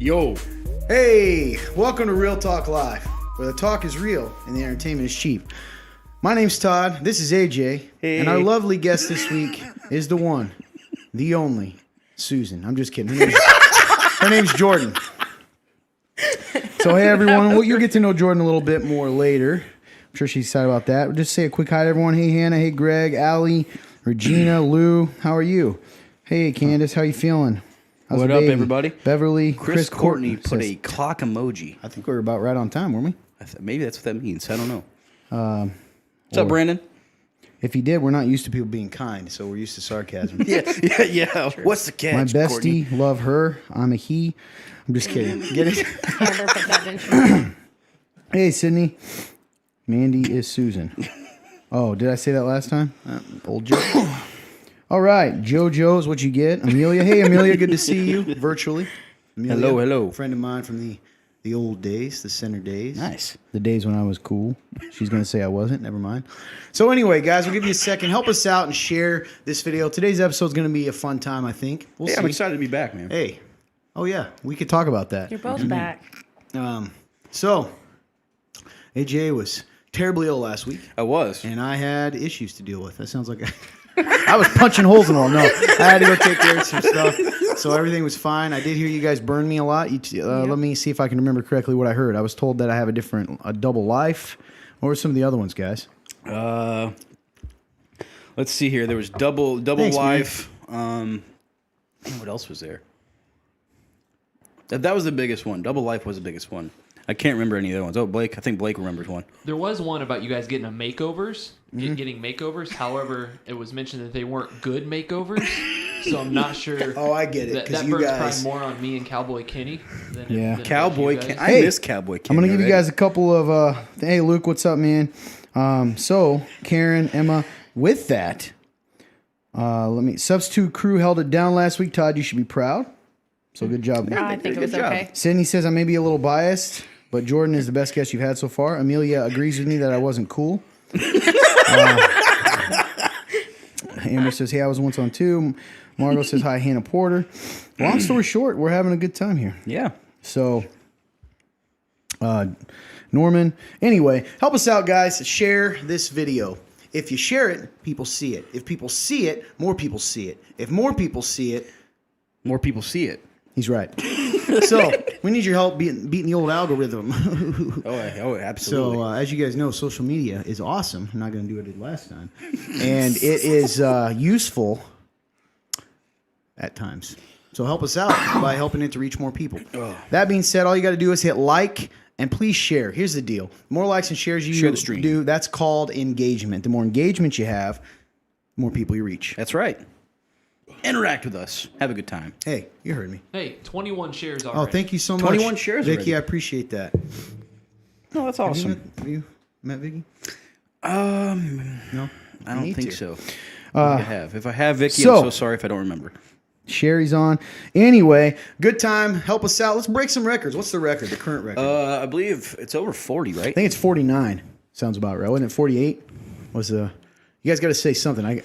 Yo. Hey, welcome to Real Talk Live, where the talk is real and the entertainment is cheap. My name's Todd, this is AJ, and our lovely guest this week is the one, the only, Susan. I'm just kidding. Her name's Jordan. So hey everyone, well, you'll get to know Jordan a little bit more later. I'm sure she's excited about that. Just say a quick hi to everyone. Hey Hannah, hey Greg, Allie, Regina, Lou, how are you? Hey Candace, how you feeling? How's What up, everybody? Beverly, Chris Courtney put a clock emoji. I think we were about right on time, weren't we? Maybe that's what that means. I don't know. What's up, Brandon? If he did, we're not used to people being kind, so we're used to sarcasm. Yeah. Sure. What's the catch? My bestie, Courtney? love her. I'm a he. I'm just kidding. Get it? Never put that in. Hey, Sydney. Mandy is Susan. Oh, did I say that last time? Old joke. All right, JoJo's what you get. Amelia. Hey, Amelia, good to see you virtually. Amelia, Hello. Friend of mine from the old days, the center days. Nice. The days when I was cool. She's going to say I wasn't. Never mind. So anyway, guys, we'll give you a second. Help us out and share this video. Today's episode is going to be a fun time, I think. We'll see. I'm excited to be back, man. Hey. Oh, yeah. We could talk about that. You're both back. So, AJ was terribly ill last week. I was. And I had issues to deal with. That sounds like I was punching holes in the wall. No, I had to go take care of some stuff. So everything was fine. I did hear you guys burn me a lot. Let me see if I can remember correctly what I heard. I was told that I have a double life. What were some of the other ones, guys? Let's see here. There was double Thanks, life. What else was there? That was the biggest one. Double life was the biggest one. I can't remember any of the other ones. Oh, Blake. I think Blake remembers one. There was one about you guys getting makeovers. Getting makeovers. However, it was mentioned that they weren't good makeovers. So I'm not sure. Oh, I get it. That you burns guys probably more on me and Cowboy Kenny than than Cowboy you guys. Kenny. I miss Cowboy Kenny. I'm going to give you already. guys a couple of, hey, Luke, what's up, man? So, Karen, Emma, with that, substitute crew held it down last week. Todd, you should be proud. So good job. I think it was Good job. okay. Sydney says I may be a little biased, but Jordan is the best guest you've had so far. Amelia agrees with me that I wasn't cool. Amber says, hey, I was once on two. Margot says, hi, Hannah Porter. Long story short, we're having a good time here. Yeah. So, Norman. Anyway, help us out, guys. Share this video. If you share it, people see it. If people see it, more people see it. If more people see it, More people see it. he's right. So, we need your help beating the old algorithm. Oh, absolutely. So, as you guys know, social media is awesome. I'm not going to do what I did last time. And it is useful at times. So, help us out by helping it to reach more people. That being said, all you got to do is hit like and please share. Here's the deal. The more likes and shares you Share the stream. do, that's called engagement. The more engagement you have, the more people you reach. That's right. Interact with us. Have a good time. Hey, you heard me. Hey, 21 shares already. Oh, thank you so much. 21 shares Vicky, already. I appreciate that. No, that's awesome. Have you met Vicky? No? I don't need think to. so. I have. If I have Vicky, so- I'm so sorry if I don't remember. Sherry's on. Anyway, good time. Help us out. Let's break some records. What's the record, the current record? I believe it's over 40, right? I think it's 49. Sounds about right. Wasn't it 48? You guys got to say something. I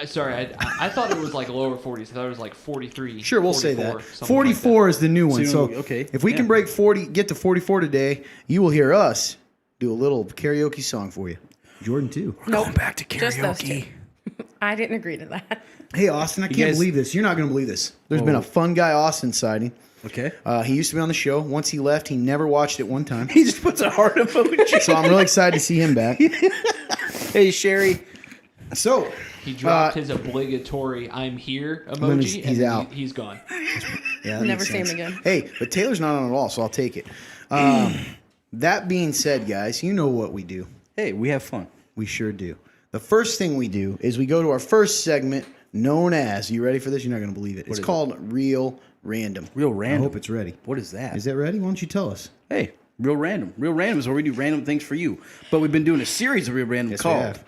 thought it was like lower 40s. I thought it was like 43. Sure, we'll say 44, that. something 44 is the new one. So okay, if we can break 40, get to 44 today, you will hear us do a little karaoke song for you. Jordan, too. Going back to Just those two. karaoke. I didn't agree to that. Hey, Austin, I can't guys- believe this. You're not going to believe this. There's been a fun guy Austin sighting. Okay. He used to be on the show. Once he left, he never watched it one time. He just puts a heart emoji. So I'm really excited to see him back. Hey, Sherry. So He dropped his obligatory "I'm here" emoji. he's and out. He's gone. yeah, that Never makes see him sense. again. Hey, but Taylor's not on at all, so I'll take it. That being said, guys, you know what we do. Hey, we have fun. We sure do. The first thing we do is we go to our first segment known as, you ready for this? You're not going to believe it. It's called Real Random. Real Random? I hope it's ready. What is that? Is that ready? Why don't you tell us? Hey, Real Random. Real Random is where we do random things for you. But we've been doing a series of Real Random Yes, we called have.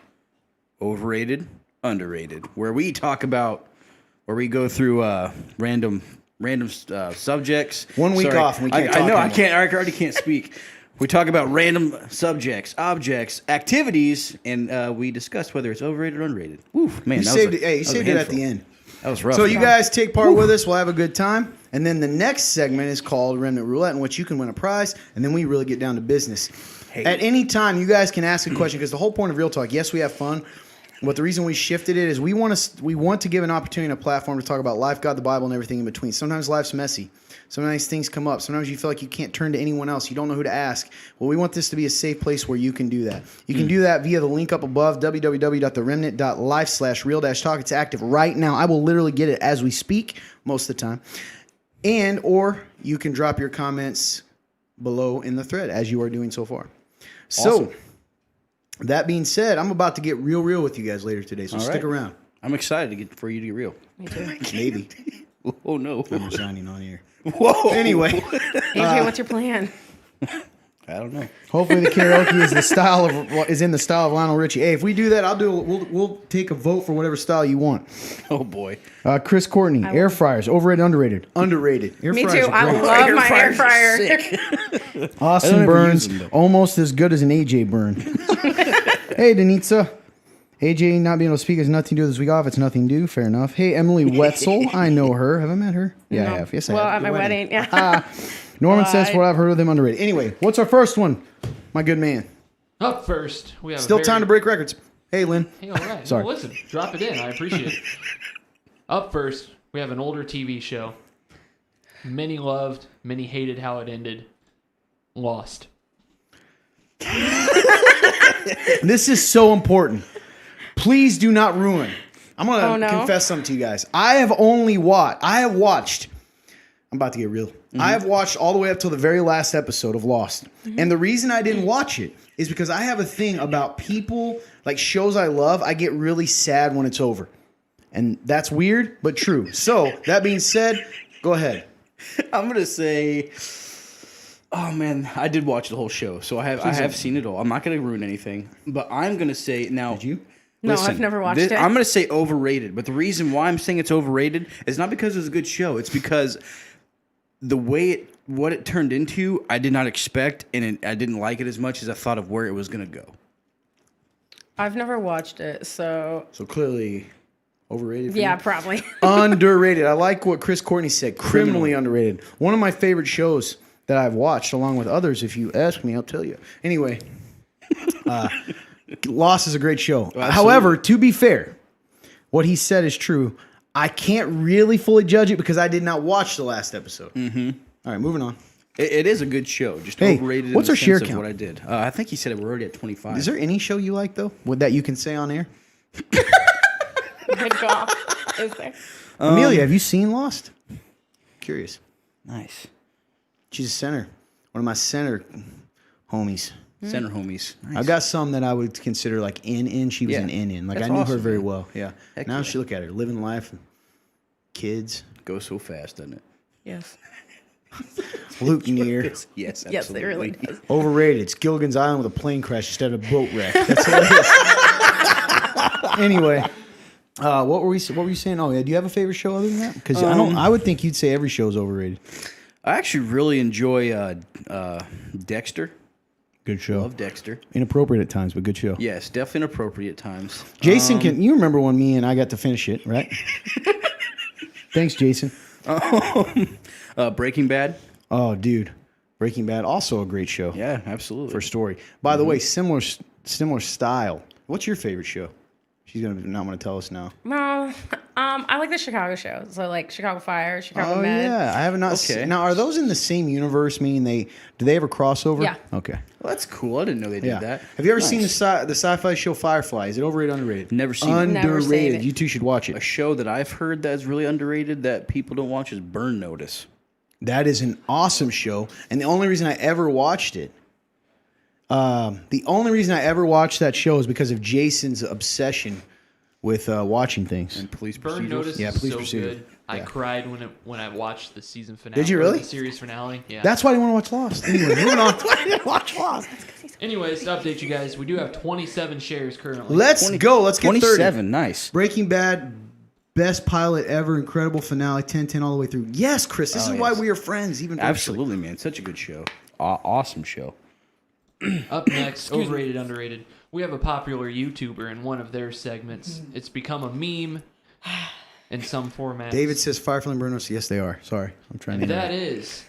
Overrated, Underrated, where we go through random subjects. 1 week off and we can't talk I know. anymore. I already can't speak. We talk about random subjects, objects, activities, and we discuss whether it's overrated or underrated. Woo, man, You saved it. Hey, you saved it at the end. That was rough. So you guys take part with us. We'll have a good time. And then the next segment is called Remnant Roulette, in which you can win a prize. And then we really get down to business. Hey. At any time, you guys can ask a question because the whole point of Real Talk, yes, we have fun. But the reason we shifted it is we want to give an opportunity and a platform to talk about life, God, the Bible, and everything in between. Sometimes life's messy. Sometimes things come up. Sometimes you feel like you can't turn to anyone else. You don't know who to ask. Well, we want this to be a safe place where you can do that. You can do that via the link up above, www.theremnant.life/real-talk. It's active right now. I will literally get it as we speak most of the time. Or you can drop your comments below in the thread as you are doing so far. So, Awesome. That being said, I'm about to get real with you guys later today, so All stick right. around. I'm excited for you to get real. Me too. Maybe. Oh no. I'm resigning on here. Whoa. Anyway, AJ, what's your plan? I don't know. hopefully the karaoke is in the style of Lionel Richie. Hey, if we do that, we'll take a vote for whatever style you want. Oh boy. Chris Courtney, air fryers, overrated, underrated? Underrated. Air Me fryers too. are I great. love my air fryers are fryer. sick. Austin I don't ever Burns, use them, though. almost as good as an AJ burn. Hey, Denitza. AJ not being able to speak has nothing to do with this week off. It's nothing to do. Fair enough. Hey, Emily Wetzel. I know her. Have I met her? Yeah, No. I have. Yes, I Well, have. at my Your wedding, yeah. Norman Well, says what I've heard of them underrated. Anyway, what's our first one? My good man. Up first, we have Still time to break records. Hey, Lynn. Hey, all right. Sorry. Well, listen, drop it in. I appreciate it. Up first, we have an older TV show. Many loved, many hated how it ended. Lost. This is so important. Please do not ruin. I'm going to Oh, no. confess something to you guys. I have watched. I'm about to get real. I have watched all the way up till the very last episode of Lost. And the reason I didn't watch it is because I have a thing about people, like shows I love, I get really sad when it's over. And that's weird, but true. So, that being said, go ahead. I'm gonna say, oh man, I did watch the whole show, so I have seen it all. I'm not gonna ruin anything, but I'm gonna say now. Did you? No, I've never watched it. I'm gonna say overrated, but the reason why I'm saying it's overrated is not because it's a good show. It's because the way what it turned into, I did not expect, and I didn't like it as much as I thought of where it was gonna go. I've never watched it, so So clearly overrated for yeah, you? probably. Underrated. I like what Chris Courtney said. Criminally underrated. One of my favorite shows that I've watched, along with others. If you ask me, I'll tell you. Anyway, Lost is a great show. Absolutely. However, to be fair, what he said is true. I can't really fully judge it because I did not watch the last episode. Mm-hmm. All right, moving on. It is a good show, just Hey, overrated. what's in our the share sense of count? What I did. I think he said we're already at 25. Is there any show you like though, that you can say on air? Good golf. Is there? Amelia, have you seen Lost? Curious. Nice She's a center. One of my center homies. center homies? Nice. I've got some that I would consider like in. She was Yeah. an in. Like That's I knew her awesome, very man. well. Yeah. Heck Now yeah. she look at her living life, kids. Goes so fast, doesn't it? Yes. Luke Near. Yes, absolutely. Yes, it really does. Overrated. It's Gilligan's Island with a plane crash instead of a boat wreck. That's hilarious. Anyway, what were you saying? Oh yeah, do you have a favorite show other than that? Because I would think you'd say every show is overrated. I actually really enjoy Dexter. Good show. Love Dexter. Inappropriate at times, but good show. Yes, definitely inappropriate at times. Jason, can you remember when me and I got to finish it, right? Thanks, Jason. Breaking Bad. Oh, dude, Breaking Bad, also a great show. Yeah, absolutely. For story. By the way, similar style. What's your favorite show? She's gonna not want to tell us now. No, I like the Chicago shows. So like Chicago Fire, Chicago Oh Med. yeah, I have not. Okay. Now, are those in the same universe? Meaning do they ever crossover? Yeah. Okay. Well, that's cool. I didn't know they did Yeah. that. Have you ever Nice. seen the sci-fi show Firefly? Is it overrated, underrated? Never seen it. Underrated. Never seen it. You two should watch A it. show that I've heard that's really underrated that people don't watch is Burn Notice. That is an awesome show, and the only reason I ever watched it. The only reason I ever watched that show is because of Jason's obsession with watching things. And Police Burn Procedurals. Notice Yeah, is Police so Procedure. good. I Yeah. cried when I watched the season finale. Did you or really? The series finale. Yeah. That's why I didn't want to watch Lost. Anyway, moving on. Watch Lost. Anyways, to update you guys, we do have 27 shares currently. Let's go. Let's get 30. 27. Nice. Breaking Bad, best pilot ever, incredible finale, 10-10 all the way through. Yes, Chris, this Oh, is why yes. we are friends. Even virtually. Absolutely, man. Such a good show. Awesome show. Up next, overrated, underrated. We have a popular YouTuber in one of their segments. It's become a meme. in some formats. David says Firefly and Burnos. Yes, they are. Sorry, I'm trying and to. that is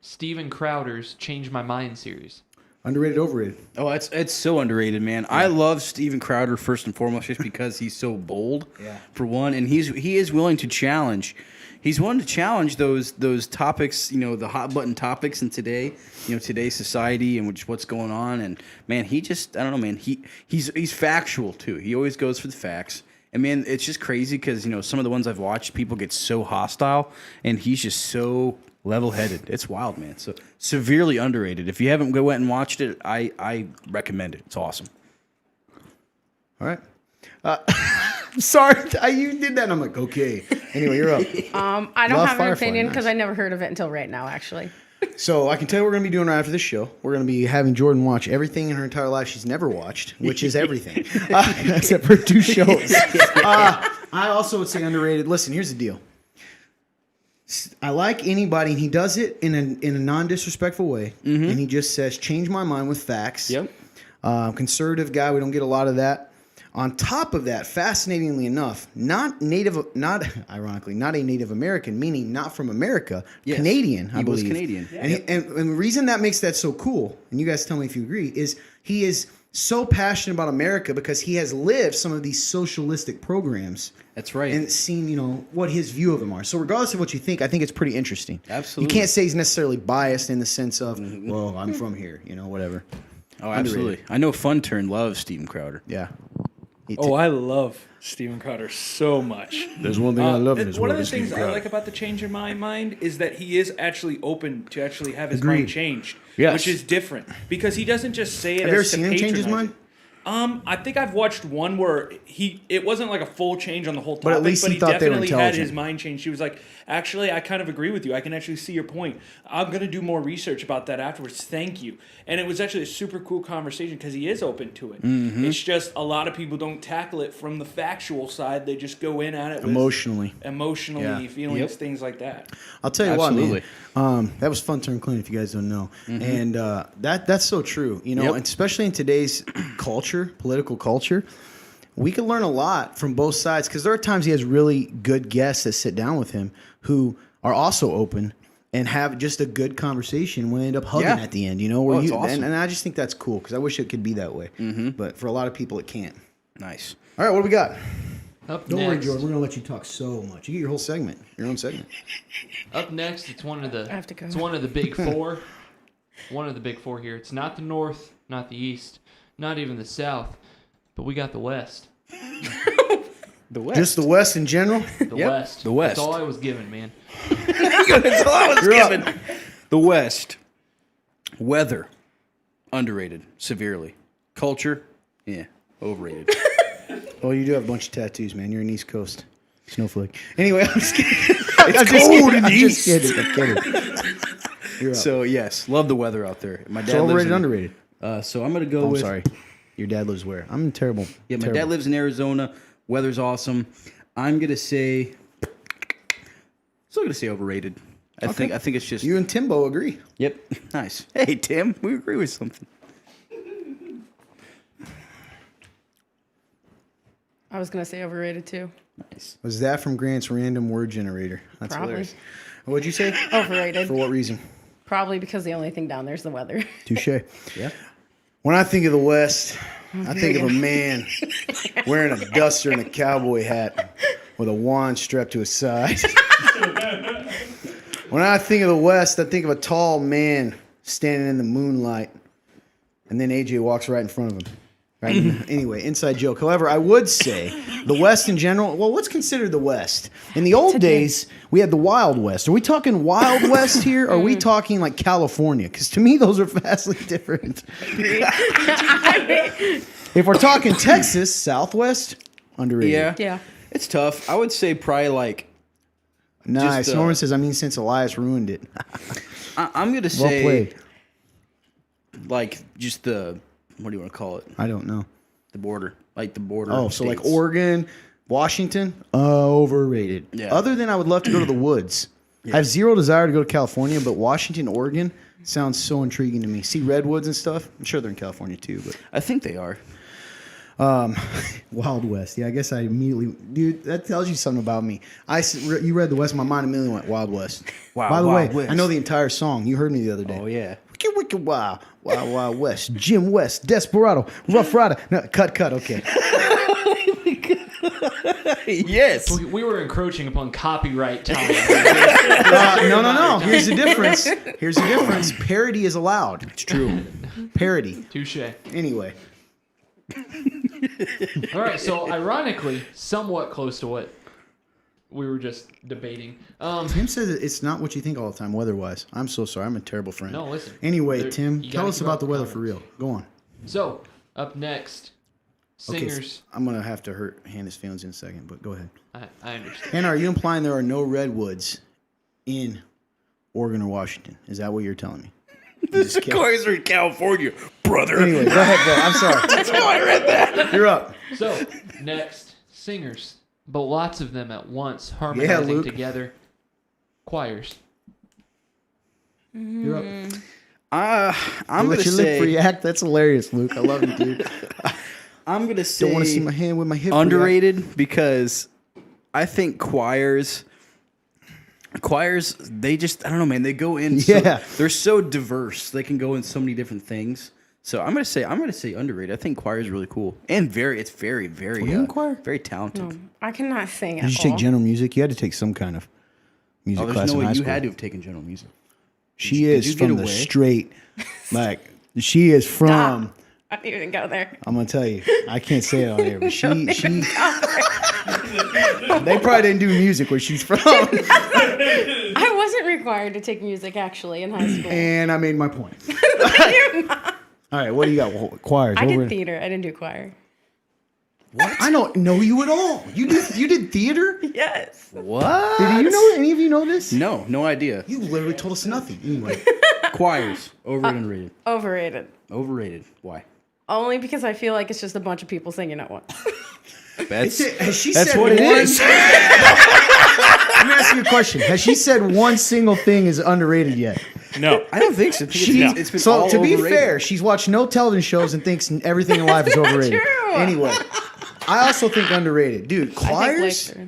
Steven Crowder's Change My Mind series. Underrated, overrated. Oh, it's so underrated, man. I love Steven Crowder first and foremost just because he's so bold. Yeah. For one, and he is willing to challenge. He's willing to challenge those topics, the hot button topics in today's society and just what's going on. And man, I don't know, man. He's factual too. He always goes for the facts. And man, it's just crazy because some of the ones I've watched, people get so hostile, and he's just so level-headed. It's wild, man. So severely underrated. If you haven't went and watched it, I recommend it. It's awesome. All right. Sorry, you did that, and I'm like, okay. Anyway, you're up. I don't Love have an Firefly, opinion because nice. I never heard of it until right now, actually. So I can tell you what we're going to be doing right after this show. We're going to be having Jordan watch everything in her entire life she's never watched, which is everything, except for 2 shows. I also would say underrated. Listen, here's the deal. I like anybody, and he does it in a non-disrespectful way, and he just says, change my mind with facts. Yep. Conservative guy, we don't get a lot of that. On top of that, fascinatingly enough, not ironically, not a Native American, meaning not from America, Yes. Canadian, I He believe. was Canadian. And the reason that makes that so cool, and you guys tell me if you agree, is he is so passionate about America because he has lived some of these socialistic programs. That's right. And seen, what his view of them are. So regardless of what you think, I think it's pretty interesting. Absolutely. You can't say he's necessarily biased in the sense of, well, I'm from here, whatever. Oh, absolutely. I know Fun Turn loves Steven Crowder. Yeah. Oh, I love Steven Crowder so much. There's one thing I love in this One world. of the is Steven things I Crowder. like about the Change Your mind is that he is actually open to actually have his Agreed. mind changed, Yes. which is different because he doesn't just say it. Have you ever as to seen him change his patronize mind? it. I think I've watched one where it wasn't like a full change on the whole topic, But at least he he thought they were definitely had intelligent. his mind changed. She was like, actually, I kind of agree with you. I can actually see your point. I'm going to do more research about that afterwards. Thank you. And it was actually a super cool conversation because he is open to it. Mm-hmm. It's just a lot of people don't tackle it from the factual side. They just go in at it with Emotionally. emotionally, Yeah. feelings, Yep. things like that. I'll tell you Absolutely. what, man. That was Fun Turn Clean, if you guys don't know. And that's so true. Yep. And especially in today's culture, political culture, we can learn a lot from both sides because there are times he has really good guests that sit down with him who are also open and have just a good conversation when they end up hugging Yeah. at the end, where it's awesome. and I just think that's cool because I wish it could be that way. But for a lot of people, it can't. Nice. All right, what do we got? Up Don't next, worry, Jordan. We're going to let you talk so much. You get your whole segment, your own segment. Up next, it's one of the. I have to go. It's one of the big 4. One of the big 4 here. It's not the North, not the East, not even the South, but we got the West. The West. Just the West in general? The Yep, West. the West. That's all I was given, man. That's all I was You're up. given. The West. Weather. Underrated. Severely. Culture. Yeah. Overrated. Oh, you do have a bunch of tattoos, man. You're an East Coast snowflake. Anyway, I'm just kidding. It's cold in the Just East. kidding. I'm kidding. You're up. So, yes. Love the weather out there. My dad So lives overrated, in, underrated. So, I'm going to go Oh, I'm with... sorry. Your dad lives where? I'm terrible. Yeah, my terrible. dad lives in Arizona. Weather's awesome. I'm going to say... Still going to say overrated. I think it's just... You and Timbo agree. Yep. Nice. Hey, Tim. We agree with something. I was going to say overrated too. Nice. Was that from Grant's random word generator? That's Probably. hilarious. What'd you say? Overrated. For what reason? Probably because the only thing down there is the weather. Touche. Yeah. When I think of the West, I think of a man wearing a duster and a cowboy hat with a wand strapped to his side. When I think of the West, I think of a tall man standing in the moonlight, and then AJ walks right in front of him. Right? Anyway, inside joke. However, I would say the West in general. Well, what's considered the West? In the old days, we had the Wild West. Are we talking Wild West here? Or are we talking like California? Because to me, those are vastly different. If we're talking Texas, Southwest, underrated. Yeah. Yeah. It's tough. I would say probably like... Nice. Just, Norman says, I mean, since Elias ruined it. I'm going to Well say... played. Like, just the... What do you want to call it? I don't know. The border. Like the border. Oh, so like states. Oregon, Washington, overrated. Yeah. Other than I would love to go to the woods. I have zero desire to go to California, but Washington, Oregon sounds so intriguing to me. See redwoods and stuff. I'm sure they're in California too, but I think they are. Wild West. Yeah, I guess I immediately, dude. That tells you something about me. You read the West, my mind immediately went Wild West. Wow, By the Wild way, West. I know the entire song. You heard me the other day. Oh yeah. Wicka wicka wow, Wild Wild West, Jim West, Desperado, Rough Rider. No, cut. Okay. Yes. We were encroaching upon copyright time. No. Here's the difference. Parody is allowed. It's true. Parody. Touche. Anyway. All right, so ironically, somewhat close to what we were just debating. Tim says it's not what you think all the time weather-wise. I'm so sorry. I'm a terrible friend. No, listen. Anyway, Tim, you tell gotta us keep about up the the weather for comments. real. Go on. So, up next, Okay, singers. I'm going to have to hurt Hannah's feelings in a second, but go ahead. I understand. Hannah, are you implying there are no redwoods in Oregon or Washington? Is that what you're telling me? The cars are in California, brother. Anyway, go ahead, bro. I'm sorry. That's how I read that. You're up. So, next, singers. But lots of them at once, harmonizing Luke. together. Choirs. You're up. I'm I'll gonna let your lip say react. That's hilarious, Luke. I love you, dude. I'm gonna say Don't want to see my hand with my hip. underrated because I think choirs they just I don't know, man, they go in Yeah. they're so diverse. They can go in so many different things. So I'm gonna say underrated. I think choir is really cool and it's very Were you in choir? very talented. No, I cannot sing Did at you all. take general music? You had to take some kind of music Oh, class there's no in high way you school. had to have taken general music. She Did is you get from the away? straight, like she is from. Stop. I didn't even go there. I'm gonna tell you, I can't say it on air, but she. They probably didn't do music where she's from, I wasn't required to take music actually in high school. and I made my point. All right, what do you got? Choirs. I over did theater. I didn't do choir. I don't know you at all. You did theater? Yes. What? Did you know? Any of you know this? No idea. You literally told us nothing. Anyway, Choirs, overrated, underrated. Overrated. Overrated. Why? Only because I feel like it's just a bunch of people singing at once. That's has she that's said what it one- is. Let me ask you a question. Has she said one single thing is underrated yet? No. I don't think so. I think it's been So all to be overrated. fair, she's watched no television shows and thinks everything in life is overrated. true. Anyway, I also think underrated, dude. I think Choirs lecture.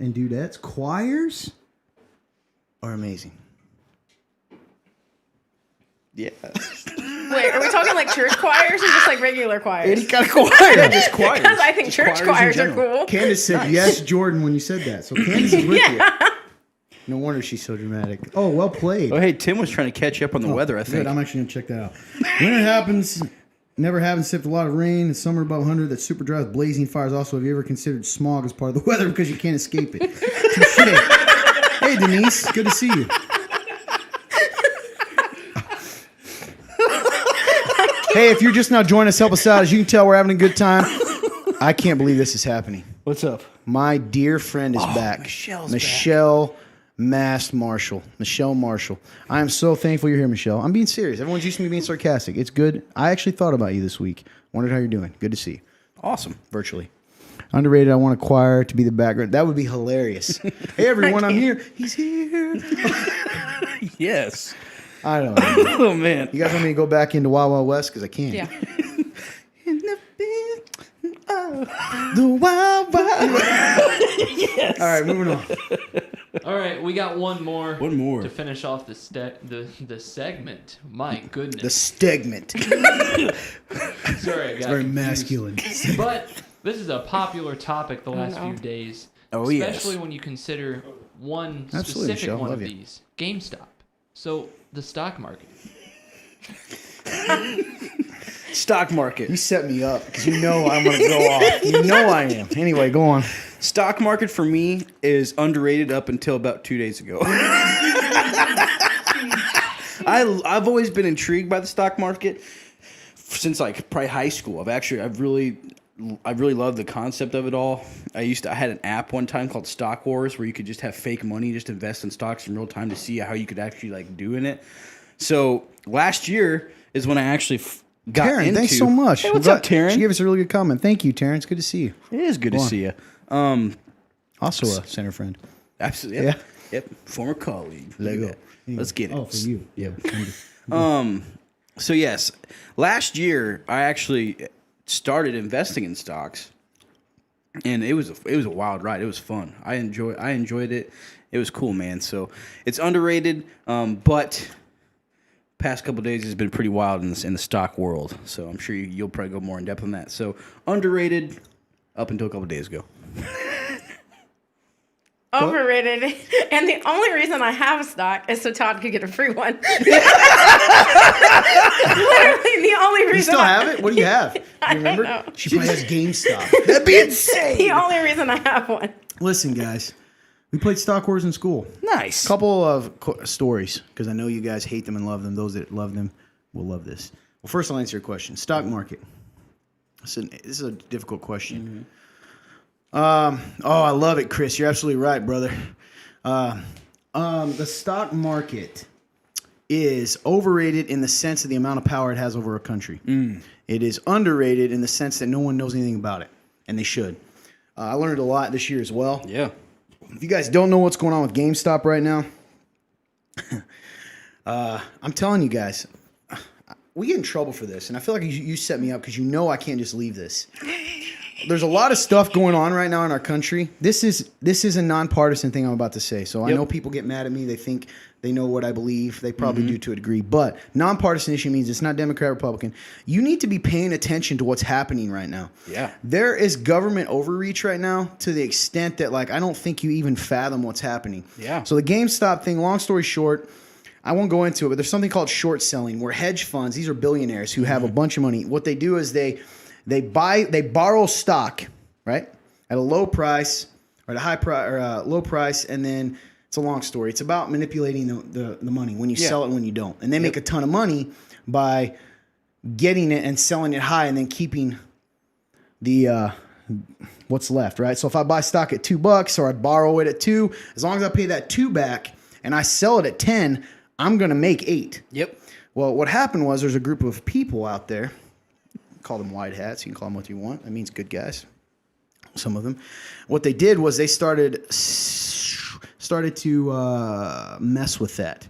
and dudettes, choirs are amazing. Yeah. Wait, are we talking like church choirs or just like regular choirs? Any kind of choir. Just choirs. Because I think Just church in choirs are general. cool. Candace said yes, Jordan, when you said that. So Candace is with you. No wonder she's so dramatic. Oh, well played. Oh, hey, Tim was trying to catch you up on the weather, I think. Good, I'm actually gonna check that out. When it happens, never having sipped a lot of rain. The summer above 100 that super dry with blazing fires. Also, have you ever considered smog as part of the weather because you can't escape it? Touche. Hey, Denise, good to see you. Hey, if you're just now joining us, help us out. As you can tell, we're having a good time. I can't believe this is happening. What's up? My dear friend is back. Michelle's Michelle Mast Marshall. Michelle Marshall. I am so thankful you're here, Michelle. I'm being serious. Everyone's used to me being sarcastic. It's good. I actually thought about you this week. Wondered how you're doing. Good to see you. Awesome. Virtually. Underrated, I want a choir to be the background. That would be hilarious. Hey, everyone, I'm here. He's here. Yes. I don't know. Oh, man. You guys want me to go back into Wild Wild West? Because I can't. Yeah. In the bed of The Wild Wild West. All right, moving on. All right, we got one more. One more. To finish off the segment. My The goodness. stegment. Sorry, I got Very confused. masculine. But this is a popular topic the last few days. Oh, yes. Especially when you consider one Absolutely, specific Michelle. one Love of you. these. GameStop. So, the stock market. Stock market. You set me up because you know I'm going to go off. You know I am. Anyway, go on. Stock market for me is underrated up until about 2 days ago. I've always been intrigued by the stock market since like probably high school. I've really loved the concept of it all. I had an app one time called Stock Wars where you could just have fake money, just invest in stocks in real time to see how you could actually like do in it. So last year is when I actually got Taryn, into. thanks so much. Hey, what's up, Taryn? She gave us a really good comment. Thank you, Taryn. It's good to see you. It is good to Go on. see you. Also a center friend. Absolutely. Yeah. Yep. Former colleague. Lego. Look at that. Let's get it. Oh, for you. Yep. So yes, last year I actually started investing in stocks, and it was a wild ride. It was fun. I enjoyed it. It was cool, man. So it's underrated, but past couple of days has been pretty wild in the stock world. So I'm sure you'll probably go more in depth on that. So underrated up until a couple of days ago. Overrated. And the only reason I have a stock is so Todd could get a free one. Literally the only reason. You still have it? What do you have? You remember? don't know. She probably has GameStop. That'd be insane. The only reason I have one. Listen, guys, we played Stock Wars in school. Nice. Couple of stories, because I know you guys hate them and love them. Those that love them will love this. Well, first I'll answer your question. Stock market. This is a difficult question. I love it, Chris. You're absolutely right, brother. The stock market is overrated in the sense of the amount of power it has over a country. It is underrated in the sense that no one knows anything about it, and they should. I learned a lot this year as well. Yeah. If you guys don't know what's going on with GameStop right now, I'm telling you guys, we get in trouble for this, and I feel like you set me up because you know I can't just leave this. There's a lot of stuff going on right now in our country. This is a nonpartisan thing I'm about to say. So I know people get mad at me. They think they know what I believe. They probably do to a degree. But nonpartisan issue means it's not Democrat, Republican. You need to be paying attention to what's happening right now. Yeah. There is government overreach right now to the extent that, like, I don't think you even fathom what's happening. Yeah. So the GameStop thing, long story short, I won't go into it, but there's something called short selling where hedge funds, these are billionaires who have a bunch of money. What they do is they borrow stock, right, at a low price or at a high price or a low price, and then it's a long story. It's about manipulating the money when you sell it and when you don't, and they make a ton of money by getting it and selling it high and then keeping the what's left, right? So if I buy stock at $2 or I borrow it at $2, as long as I pay that $2 back and I sell it at $10, I'm gonna make $8. Yep. Well, what happened was there's a group of people out there. Call them white hats. You can call them what you want. That means good guys. Some of them. What they did was they started to mess with that.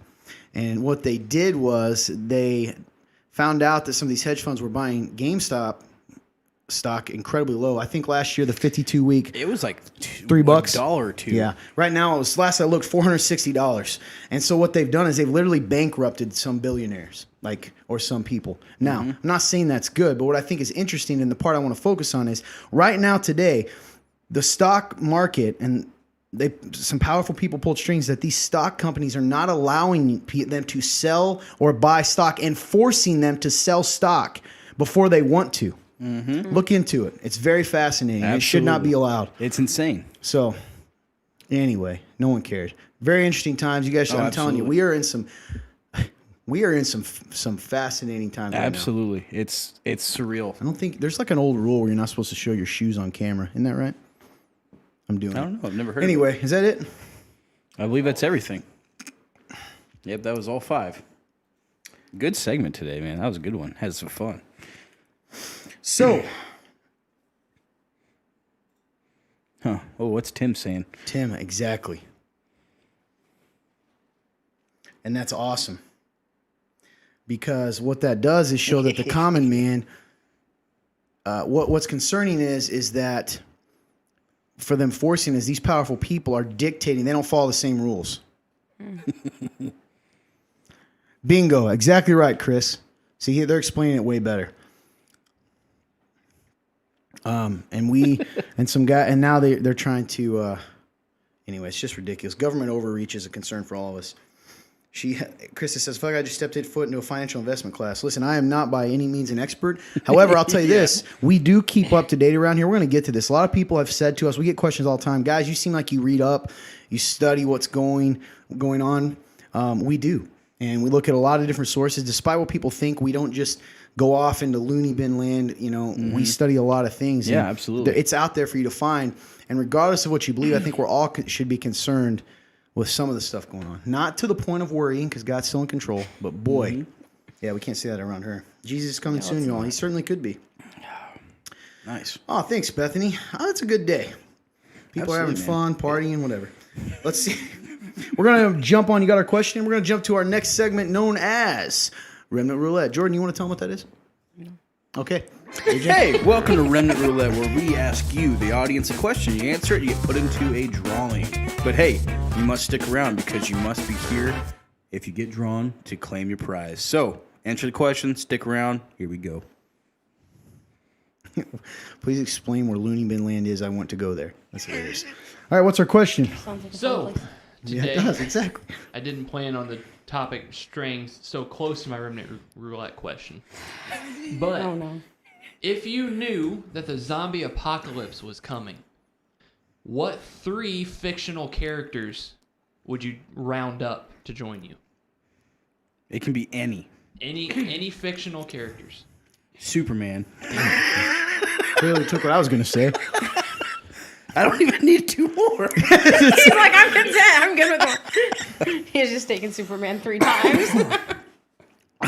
And what they did was they found out that some of these hedge funds were buying GameStop stock incredibly low. I think last year the 52-week It was like $3, $1 or $2. Yeah. Right now, it was last I looked, $460. And so what they've done is they've literally bankrupted some billionaires, or some people. Now, I'm not saying that's good, but what I think is interesting and the part I want to focus on is right now today, the stock market and some powerful people pulled strings that these stock companies are not allowing them to sell or buy stock and forcing them to sell stock before they want to. Look into it. It's very fascinating. Absolutely. It should not be allowed. It's insane. So, anyway, no one cared. Very interesting times. You guys should, I'm telling you, we are in some fascinating times right now. Absolutely. It's surreal. I don't think there's like an old rule where you're not supposed to show your shoes on camera. Isn't that right? I'm doing I don't know. I've never heard Anyway, is that it? of it. I believe that's everything. Yep, that was all 5. Good segment today, man. That was a good one. Had some fun. So, Oh, what's Tim saying? Tim, exactly. And that's awesome. Because what that does is show that the common man, what's concerning is that for them forcing is these powerful people are dictating. They don't follow the same rules. Bingo. Exactly right, Chris. See, they're explaining it way better. And some guy, and now they're trying to, anyway, it's just ridiculous. Government overreach is a concern for all of us. Krista says, fuck, I just stepped foot into a financial investment class. Listen, I am not by any means an expert. However, I'll tell you this, we do keep up to date around here. We're going to get to this. A lot of people have said to us, we get questions all the time. Guys, you seem like you read up, you study what's going on. We do. And we look at a lot of different sources. Despite what people think, we don't just go off into loony bin land. We study a lot of things. Yeah, absolutely. It's out there for you to find. And regardless of what you believe, I think we're all should be concerned with some of the stuff going on. Not to the point of worrying, because God's still in control. But boy, yeah, we can't say that around her. Jesus is coming soon, y'all. He certainly could be. Nice. Oh, thanks, Bethany. Oh, it's a good day. People are having fun, partying, whatever. Let's see. We're going to jump on. You got our question? We're going to jump to our next segment known as Remnant Roulette. Jordan, you want to tell them what that is? No. Okay. Hey, welcome to Remnant Roulette, where we ask you, the audience, a question. You answer it, you get put into a drawing. But hey, you must stick around because you must be here if you get drawn to claim your prize. So, answer the question, stick around. Here we go. Please explain where Looney Bin Land is. I want to go there. That's what it is. All right, what's our question? Sounds like a So, fun place. Yeah, today, it does, exactly. I didn't plan on the topic straying so close to my Remnant Roulette question. But Oh no. if you knew that the zombie apocalypse was coming, what 3 fictional characters would you round up to join you? It can be any. Any fictional characters. Superman. Clearly took what I was going to say. I don't even need 2 more. He's like, I'm content. I'm good with one. He's just taken Superman 3 times.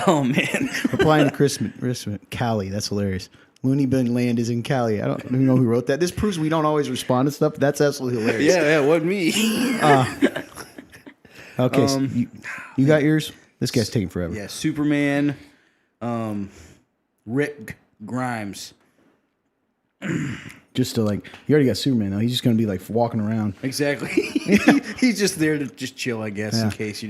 Oh, man. Replying to Christmas, Cali. That's hilarious. Looney Bin Land is in Cali. I don't even know who wrote that. This proves we don't always respond to stuff. But that's absolutely hilarious. Yeah, it wasn't me. Okay, so you got yours? This guy's taking forever. Yeah, Superman, Rick Grimes. Just to like, you already got Superman though. He's just going to be like walking around. Exactly. He's just there to just chill, I guess, in case,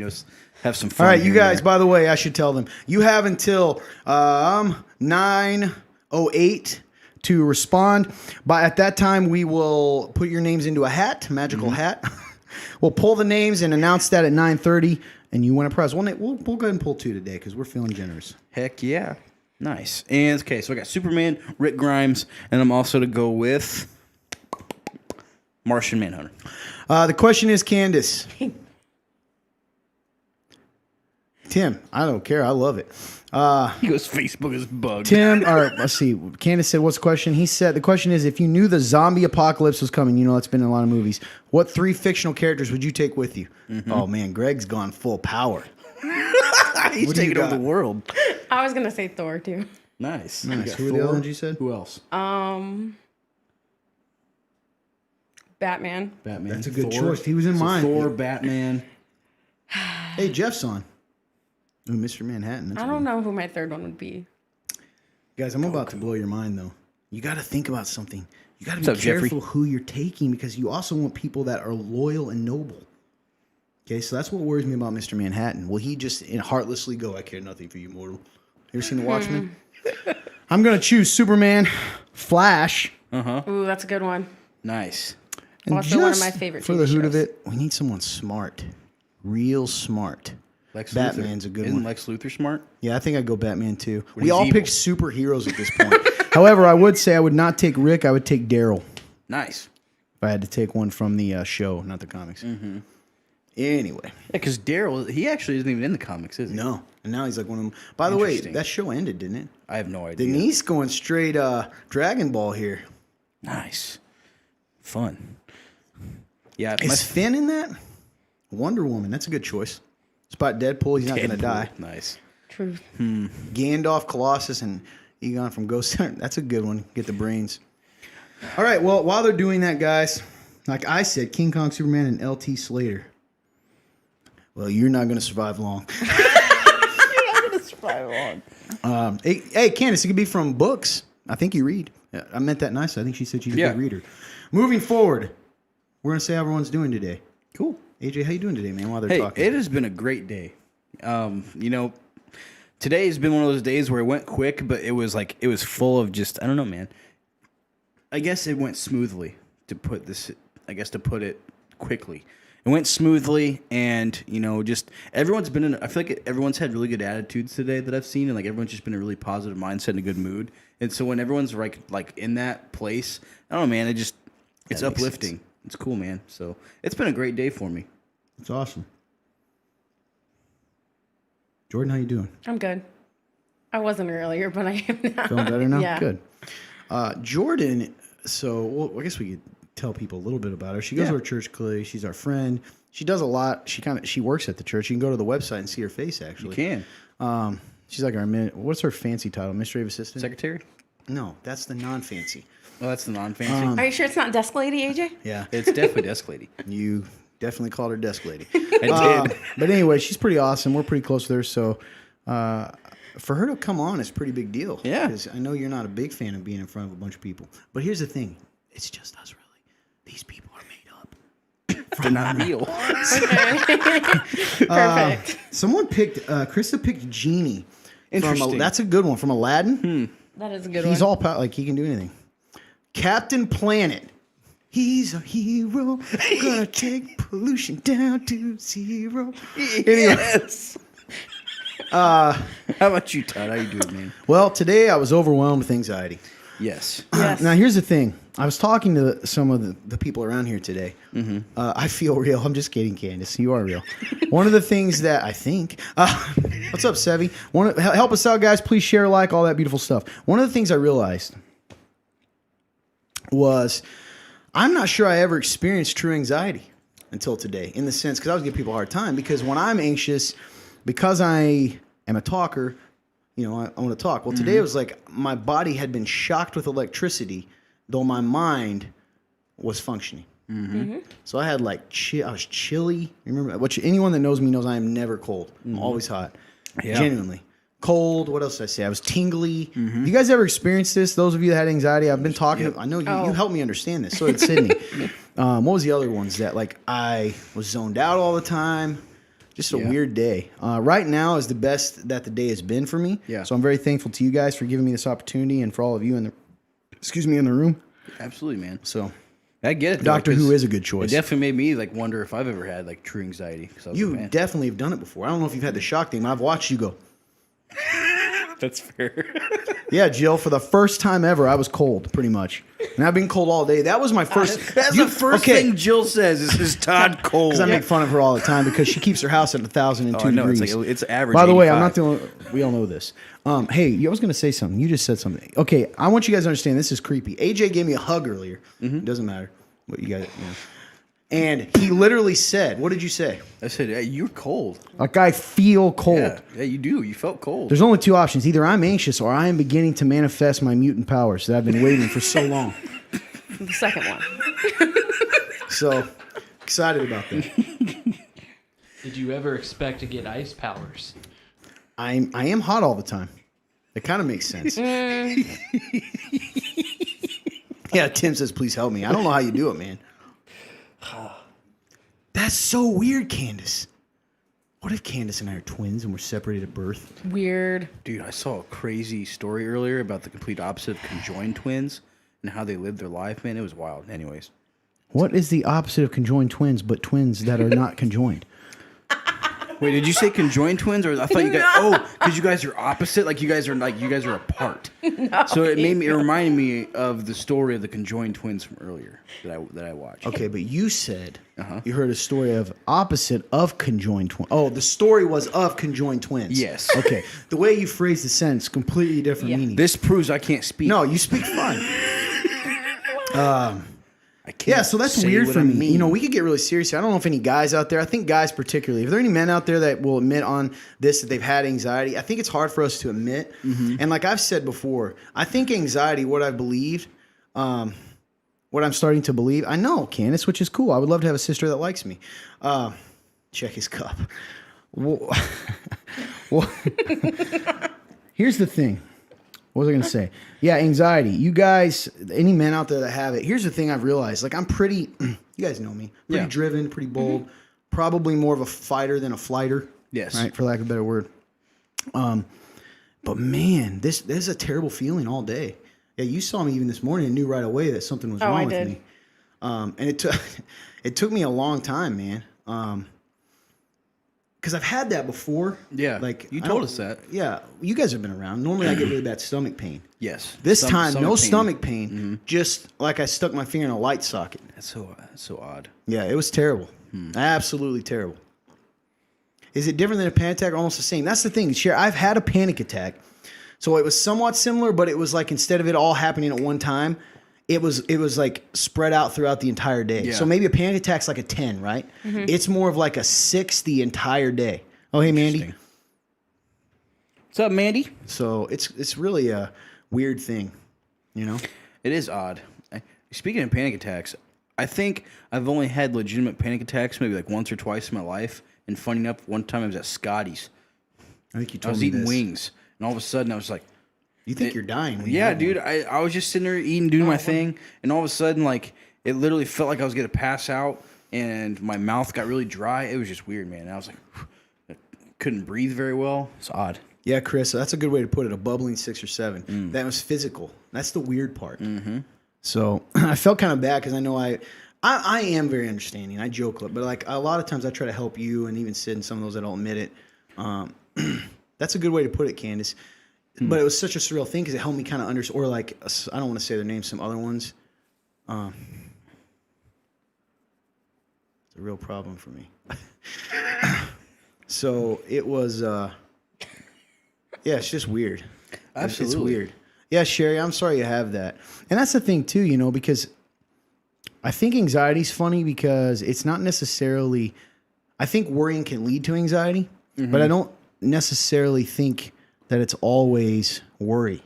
have some fun. All right, you here and guys, there. by the way, I should tell them. You have until 9:08 to respond. At that time, we will put your names into a hat, magical hat. We'll pull the names and announce that at 9:30, and you win a prize. We'll go ahead and pull 2 today because we're feeling generous. Heck yeah. Nice. And, okay, so I got Superman, Rick Grimes, and I'm also to go with Martian Manhunter. The question is, Candace. Tim, I don't care. I love it. He goes, Facebook is bugged. Tim, all right, let's see. Candace said, what's the question? He said, the question is, if you knew the zombie apocalypse was coming, that's been in a lot of movies, what 3 fictional characters would you take with you? Oh, man, Greg's gone full power. He's What do you taking over got? the world. I was gonna say Thor too. Nice. Nice. You got Who are the Thor. other ones you said? Who else? Batman. Batman. That's a good Thor. choice. He was in So mine. Thor, Batman. Hey, Jeff's on. Ooh, Mr. Manhattan. That's I a don't good one. know who my third one would be. Guys, I'm about to blow your mind, though. You got to think about something. You got to be What's up, Jeffrey? careful who you're taking because you also want people that are loyal and noble. Okay, so that's what worries me about Mr. Manhattan. Will he just heartlessly go, I care nothing for you, mortal? You ever seen The Watchmen? I'm going to choose Superman, Flash, Ooh, that's a good one. Nice. and Also one of just my favorite for the TV hoot of shows. it, we need someone smart. Real smart. Lex Batman's Luthor. a good Isn't one. Lex Luthor smart? Yeah, I think I'd go Batman, too. We he's all evil. picked superheroes at this point. However, I would say I would not take Rick. I would take Daryl. Nice. If I had to take one from the show, not the comics. Anyway, Yeah, because Daryl, he actually isn't even in the comics, is he? no. And now he's like one of them. By the way, Interesting. that show ended, didn't it? I have no idea. Denise going straight Dragon Ball here. Nice. Fun. Yeah. Is Finn in that? Wonder Woman. That's a good choice. Spot Deadpool. He's not going to Deadpool. die. Nice. Truth. Gandalf, Colossus, and Egon from Ghost Hunter. That's a good one. Get the brains. All right. Well, while they're doing that, guys, like I said, King Kong, Superman, and LT Slater. Well, you're not going to survive long. Hey, Candace, it could be from books. I think you read. I meant that nice. I think she said she's a Yeah. good reader. Moving forward, we're going to say how everyone's doing today. Cool. AJ, how you doing today, man, while they're Hey, talking? it has been a great day. Today has been one of those days where it went quick, but it was full of just, I don't know, man. I guess it went smoothly to put it quickly. It went smoothly, and just everyone's been I feel like everyone's had really good attitudes today that I've seen, and like everyone's just been in a really positive mindset and a good mood. And so when everyone's like in that place, I don't know, man. It's makes uplifting. sense. It's cool, man. So it's been a great day for me. It's awesome. Jordan, how you doing? I'm good. I wasn't earlier, but I am now. Feeling better now? Yeah. Good. Jordan, I guess we could tell people a little bit about her. She goes to our church, clearly. She's our friend. She does a lot. She works at the church. You can go to the website and see her face, actually. You can. She's like what's her fancy title? Administrative assistant? Secretary? No, that's the non-fancy. Well, that's the non-fancy. Are you sure it's not desk lady, AJ? Yeah. It's definitely desk lady. You definitely called her desk lady. I did. But anyway, she's pretty awesome. We're pretty close with her, so for her to come on is a pretty big deal. Yeah. Because I know you're not a big fan of being in front of a bunch of people. But here's the thing. It's just us, really. These people are made up. They're not real. Perfect. Someone picked, Krista picked Genie. Interesting. That's a good one. From Aladdin. That is a good He's one. all power, like he can do anything. Captain Planet. He's a hero. Gonna take pollution down to zero. Yes. How about you, Todd? How you doing, man? Well, today I was overwhelmed with anxiety. Yes. Yes. Now, here's the thing. I was talking to some of the people around here today. I feel real. I'm just kidding, Candace. You are real. One of the things that I think... what's up, Sevi? Help us out, guys. Please share, like, all that beautiful stuff. One of the things I realized was I'm not sure I ever experienced true anxiety until today, in the sense, because I always give people a hard time, because when I'm anxious, because I am a talker, I want to talk. Well, today it was like my body had been shocked with electricity, though my mind was functioning. So I had I was chilly. Remember, anyone that knows me knows I am never cold. I'm always hot. Yeah. Genuinely. Cold. What else did I say? I was tingly. You guys ever experienced this? Those of you that had anxiety, I've been talking. I know you helped me understand this. So did Sydney. What was the other ones that I was zoned out all the time? Just a weird day. Right now is the best that the day has been for me. Yeah. So I'm very thankful to you guys for giving me this opportunity, and for all of you in the room. Absolutely, man. So I get it. though, Doctor 'cause Who is a good It choice. definitely made me wonder if I've ever had true anxiety. You definitely have done it before. I don't know if you've had the shock thing, but I've watched you go. That's fair. Yeah, Jill, for the first time ever, I was cold, pretty much. And I've been cold all day. That was my first... That's the first thing Jill says is Todd cold. Because I make fun of her all the time because she keeps her house at 1,002 no, degrees. it's average. By the way, I'm 85. not the only... We all know this. Hey, I was going to say something. You just said something. Okay, I want you guys to understand this is creepy. AJ gave me a hug earlier. It doesn't matter what you guys... And he literally said, what did you say? I said, hey, you're cold. Like, I feel cold. Yeah, you do. You felt cold. There's only two options. Either I'm anxious or I am beginning to manifest my mutant powers that I've been waiting for so long. The second one. So, excited about that. Did you ever expect to get ice powers? I am hot all the time. It kind of makes sense. Yeah, Tim says, please help me. I don't know how you do it, man. That's so weird, Candace. What if Candace and I are twins and we're separated at birth? Weird. Dude, I saw a crazy story earlier about the complete opposite of conjoined twins and how they live their life, man. It was wild. Anyways. What is the opposite of conjoined twins, but twins that are not conjoined? Wait, did you say conjoined twins, or I thought you guys? Because you guys are opposite, you guys are apart. No, so it reminded me of the story of the conjoined twins from earlier that I watched. Okay, but you said you heard a story of opposite of conjoined twins. Oh, the story was of conjoined twins. Yes. Okay, the way you phrased the sentence, completely different meaning. This proves I can't speak. No, you speak fine. I can't. Yeah, so that's say weird what for I me. mean. We could get really serious here. I don't know if any guys out there, I think guys particularly, if there are any men out there that will admit on this that they've had anxiety, I think it's hard for us to admit. And like I've said before, I think anxiety, what I've believed, what I'm starting to believe, I know, Candace, which is cool. I would love to have a sister that likes me. Check his cup. Well, here's the thing. What was I going to say? Yeah, anxiety. You guys, any men out there that have it, here's the thing I've realized. I'm pretty, you guys know me, pretty driven, pretty bold, probably more of a fighter than a flighter. Yes. Right, for lack of a better word. But man, this is a terrible feeling all day. Yeah, you saw me even this morning and knew right away that something was wrong with me. And it took me a long time, man. Because I've had that before. Yeah, you told us that. Yeah, you guys have been around. Normally I get really bad stomach pain. Yes. This time, no stomach pain. Just like I stuck my finger in a light socket. That's so odd. Yeah, it was terrible. Absolutely terrible. Is it different than a panic attack? Almost the same. That's the thing. I've had a panic attack. So it was somewhat similar, but it was like instead of it all happening at one time, it was like spread out throughout the entire day. Yeah. So maybe a panic attack's like a 10, right? It's more of like a 6 the entire day. Oh, hey, Mandy. What's up, Mandy? So it's really a weird thing, It is odd. Speaking of panic attacks, I think I've only had legitimate panic attacks maybe once or twice in my life. And funny enough, one time I was at Scotty's. I think you I told was me eating this. wings. And and all of a sudden I was like, You think you're dying? When you yeah, have dude. one. I was just sitting there eating, doing my thing, and all of a sudden, like, it literally felt like I was gonna pass out, and my mouth got really dry. It was just weird, man. I was like, I couldn't breathe very well. It's odd. Yeah, Chris, that's a good way to put it. A bubbling 6 or 7. That was physical. That's the weird part. Mm-hmm. So I felt kind of bad because I know I am very understanding. I joke, but like a lot of times I try to help you and even Sid and some of those that don't admit it. That's a good way to put it, Candace. But it was such a surreal thing because it helped me kind of understand. Or like, I don't want to say their names, some other ones. It's a real problem for me. So it was, yeah, it's just weird. Absolutely. It's weird. Yeah, Sherry, I'm sorry you have that. And that's the thing too, you know, because I think anxiety's funny because it's not necessarily, I think worrying can lead to anxiety, but I don't necessarily think that it's always worry.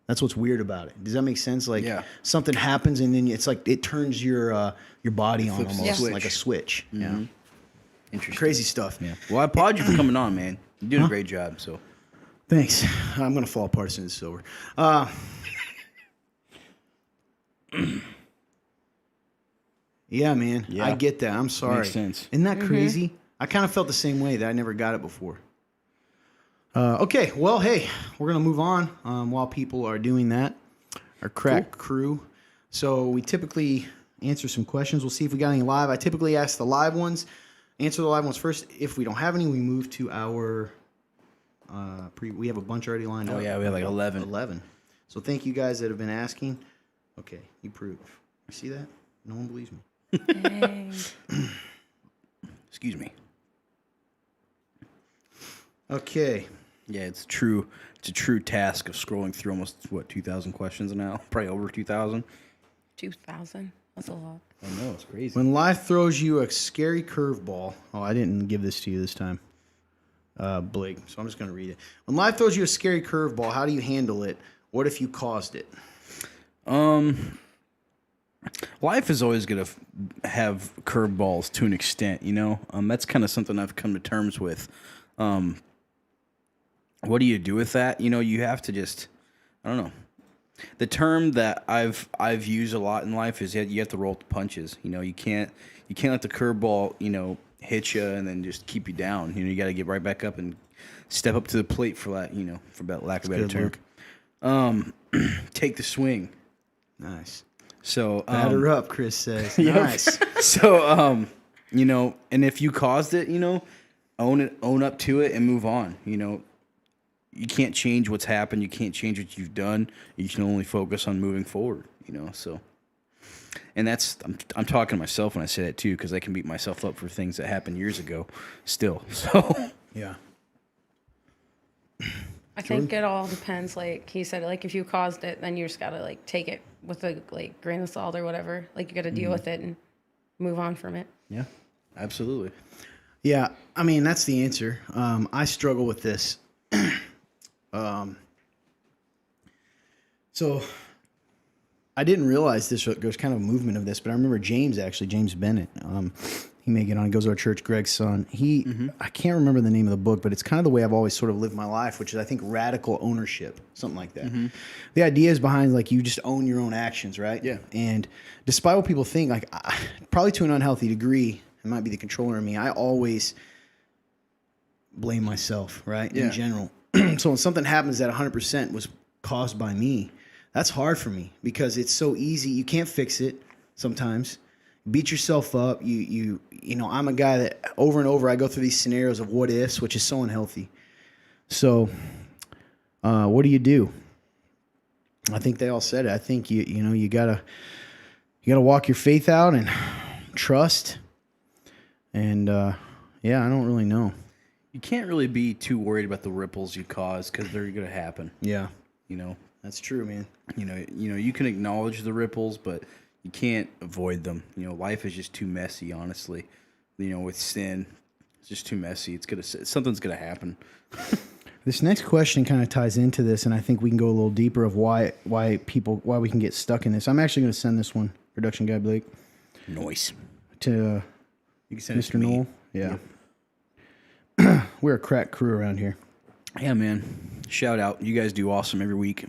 That's what's weird about it. Does that make sense? Like something happens and then it's like it turns your body on almost like a switch. Yeah. Interesting. Crazy stuff. Yeah. Well, I applaud you for coming on, man. You're doing a great job. So Thanks. I'm gonna fall apart as soon as it's over. Yeah, man. Yeah. I get that. I'm sorry. Makes sense. Isn't that crazy? I kind of felt the same way that I never got it before. Okay. Well, hey, we're gonna move on while people are doing that. Our crack crew. So we typically answer some questions. We'll see if we got any live. I typically ask the live ones. Answer the live ones first. If we don't have any, we move to our we have a bunch already lined up. Oh yeah, we have like 11. 11. So thank you guys that have been asking. Okay, you prove. You see that? No one believes me. Dang. Excuse me. Okay. Yeah, it's true. It's a true task of scrolling through almost 2,000 questions now. Probably over 2,000. 2,000. That's a lot. I know, it's crazy. When life throws you a scary curveball. Oh, I didn't give this to you this time, Blake. So I'm just going to read it. When life throws you a scary curveball, how do you handle it? What if you caused it? Life is always going to have curveballs to an extent, you know? That's kind of something I've come to terms with. What do you do with that? You know, you have to just, I don't know. The term that I've used a lot in life is you have to roll the punches. You know, you can't let the curveball, you know, hit you and then just keep you down. You know, you got to get right back up and step up to the plate for that, you know, for lack of a better term. Take the swing. Nice. So Batter up, Chris says. Yep. Nice. So you know, and if you caused it, you know, own up to it and move on. You know, you can't change what's happened. You can't change what you've done. You can only focus on moving forward. You know, so. And that's I'm talking to myself when I say that too, because I can beat myself up for things that happened years ago, still. So. Yeah. I think it all depends. Like he said, like if you caused it, then you just gotta like take it with a like grain of salt or whatever. Like you gotta deal with it and move on from it. Yeah, absolutely. Yeah, I mean that's the answer. I struggle with this. So I didn't realize there's kind of a movement of this, but I remember James Bennett. He may get on. He goes to our church, Greg's son. I can't remember the name of the book, but it's kind of the way I've always sort of lived my life, which is I think radical ownership, something like that. The idea is behind like you just own your own actions, right? Yeah. And despite what people think, like probably to an unhealthy degree, it might be the controller in me. I always blame myself, right? Yeah. In general. So when something happens that 100% was caused by me, that's hard for me because it's so easy. You can't fix it sometimes. Beat yourself up. You know, I'm a guy that over and over I go through these scenarios of what ifs, which is so unhealthy. So, what do? I think they all said it. I think you gotta walk your faith out and trust. And yeah, I don't really know. You can't really be too worried about the ripples you cause because they're going to happen. Yeah, You know. that's true, man. You know, you can acknowledge the ripples, but you can't avoid them. You know, life is just too messy, honestly. You know, with sin, it's just too messy. Something's gonna happen. This next question kind of ties into this, and I think we can go a little deeper of why we can get stuck in this. I'm actually going to send this one, production guy Blake, Noise. to You can send it Mr. to me. Knoll. Yeah. We're a crack crew around here. Yeah, man. Shout out. You guys do awesome every week.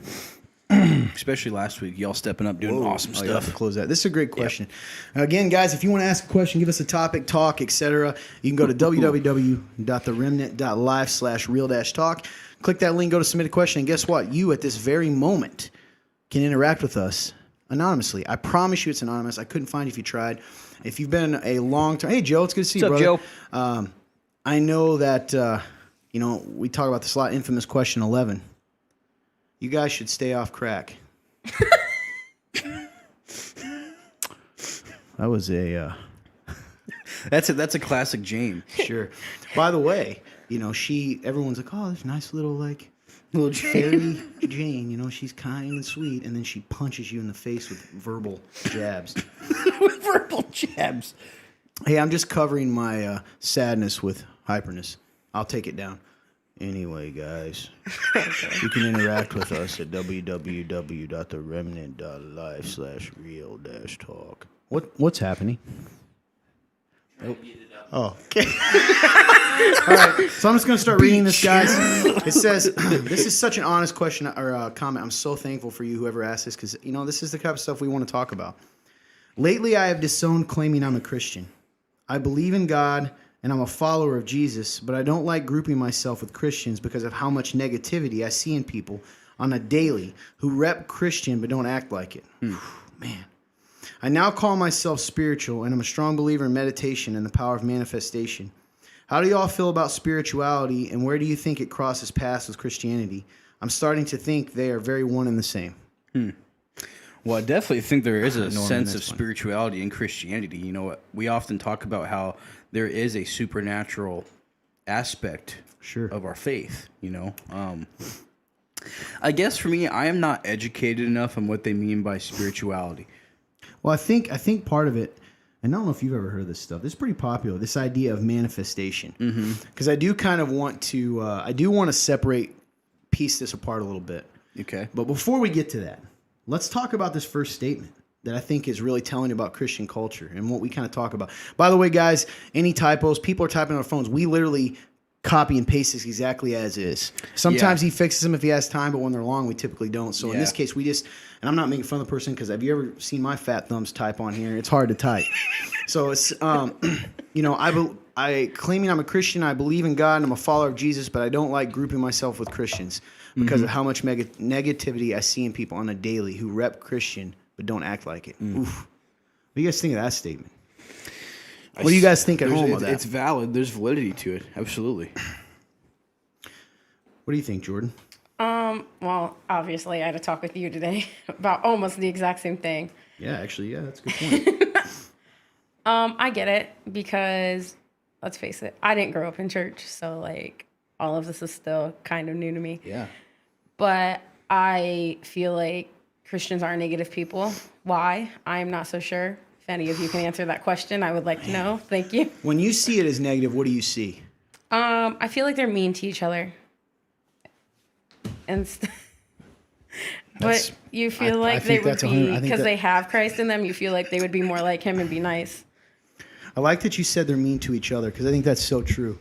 Especially last week. Y'all stepping up, doing awesome Oh, you have stuff. to close that. This is a great question. Again, guys, if you want to ask a question, give us a topic, talk, etc., you can go to www.theremnant.live/real-talk. Click that link, go to submit a question, and guess what? You, at this very moment, can interact with us anonymously. I promise you it's anonymous. I couldn't find you if you tried. If you've been a long time... Hey, Joe, it's good to see you, What's brother. up, Joe? I know that, we talk about this a lot, infamous question 11. You guys should stay off crack. That was a... That's a classic Jane. Sure. By the way, everyone's like, oh, this nice little fairy Jane. She's kind and sweet, and then she punches you in the face with verbal jabs. With verbal jabs. Hey, I'm just covering my sadness with hyperness. I'll take it down. Anyway, guys, you can interact with us at www.theremnant.live/real-talk. What's happening? Oh, okay. All right, so I'm just going to start reading this, guys. It says, this is such an honest question or comment. I'm so thankful for you, whoever asked this, because, this is the kind of stuff we want to talk about. Lately, I have disowned claiming I'm a Christian. I believe in God, and I'm a follower of Jesus, but I don't like grouping myself with Christians because of how much negativity I see in people on a daily who rep Christian but don't act like it. Man. I now call myself spiritual, and I'm a strong believer in meditation and the power of manifestation. How do you all feel about spirituality, and where do you think it crosses paths with Christianity? I'm starting to think they are very one and the same. Well, I definitely think there is a Norman, sense of that's fine. spirituality in Christianity. We often talk about how there is a supernatural aspect Sure. of our faith, I guess for me, I am not educated enough on what they mean by spirituality. Well, I think part of it, and I don't know if you've ever heard of this stuff. This is pretty popular. This idea of manifestation, because I do kind of want to, separate, piece this apart a little bit. Okay. But before we get to that, let's talk about this first statement that I think is really telling about Christian culture and what we kind of talk about. By the way, guys, any typos, people are typing on their phones. We literally copy and paste this exactly as is. Sometimes he fixes them if he has time, but when they're long, we typically don't. So in this case, we just, and I'm not making fun of the person, because have you ever seen my fat thumbs type on here? It's hard to type. So it's, I claiming I'm a Christian, I believe in God, and I'm a follower of Jesus, but I don't like grouping myself with Christians because of how much negativity I see in people on a daily who rep Christian but don't act like it. Oof. What do you guys think of that statement? What do you guys think at home of that? It's valid. There's validity to it. Absolutely. What do you think, Jordan? Well, obviously, I had a talk with you today about almost the exact same thing. Yeah, actually, that's a good point. I get it because, let's face it, I didn't grow up in church, so all of this is still kind of new to me. Yeah. But I feel like Christians are negative people. Why? I'm not so sure. If any of you can answer that question, I would like to know. Thank you. When you see it as negative, what do you see? I feel like they're mean to each other. But you feel I like they think would that's be, 100 because they have Christ in them, you feel like they would be more like him and be nice. I like that you said they're mean to each other, because I think that's so true.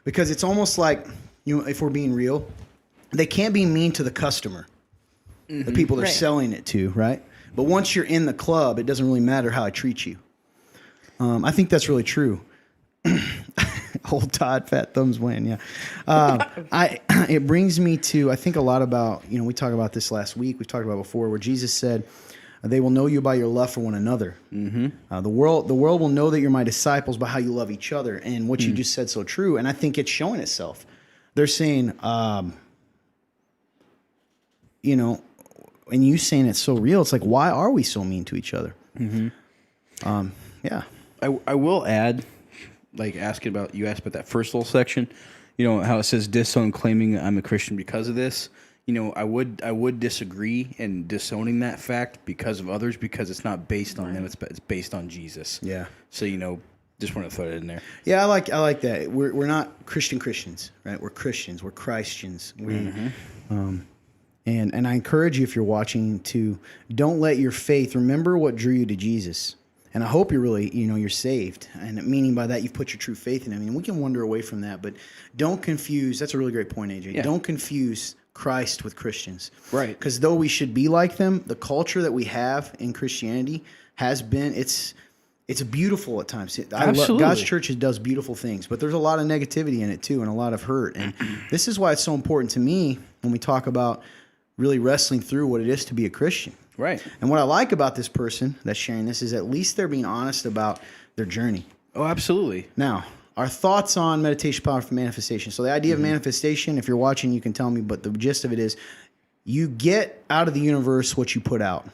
Because it's almost like, if we're being real, they can't be mean to the customer, the people they're Right. selling it to, right? But once you're in the club, it doesn't really matter how I treat you. I think that's really true. Old Todd, fat thumbs win, yeah. It brings me to, I think a lot about, we talked about this last week, we've talked about before, where Jesus said, they will know you by your love for one another. The world will know that you're my disciples by how you love each other. And what you just said so true. And I think it's showing itself. They're saying, and you saying it's so real. It's like, why are we so mean to each other? Yeah. I will add, asking about, you asked about that first little section, how it says disown claiming I'm a Christian because of this. I would disagree in disowning that fact because of others, because it's not based on them. It's based on Jesus. Yeah. So, just want to throw it in there. Yeah, I like that. We're not Christians, right? We're Christians. We're Christians. And I encourage you, if you're watching, to don't let your faith, remember what drew you to Jesus. And I hope you're really, you're saved. And meaning by that, you've put your true faith in him. I mean, we can wander away from that, but don't confuse. That's a really great point, AJ. Yeah. Don't confuse Christ with Christians. Right. Because though we should be like them, the culture that we have in Christianity has been, it's beautiful at times. Absolutely. God's church does beautiful things, but there's a lot of negativity in it too, and a lot of hurt. And this is why it's so important to me when we talk about really wrestling through what it is to be a Christian. Right. And what I like about this person that's sharing this is at least they're being honest about their journey. Oh, absolutely. Now, our thoughts on meditation, power for manifestation. So the idea of manifestation, if you're watching, you can tell me, but the gist of it is you get out of the universe what you put out.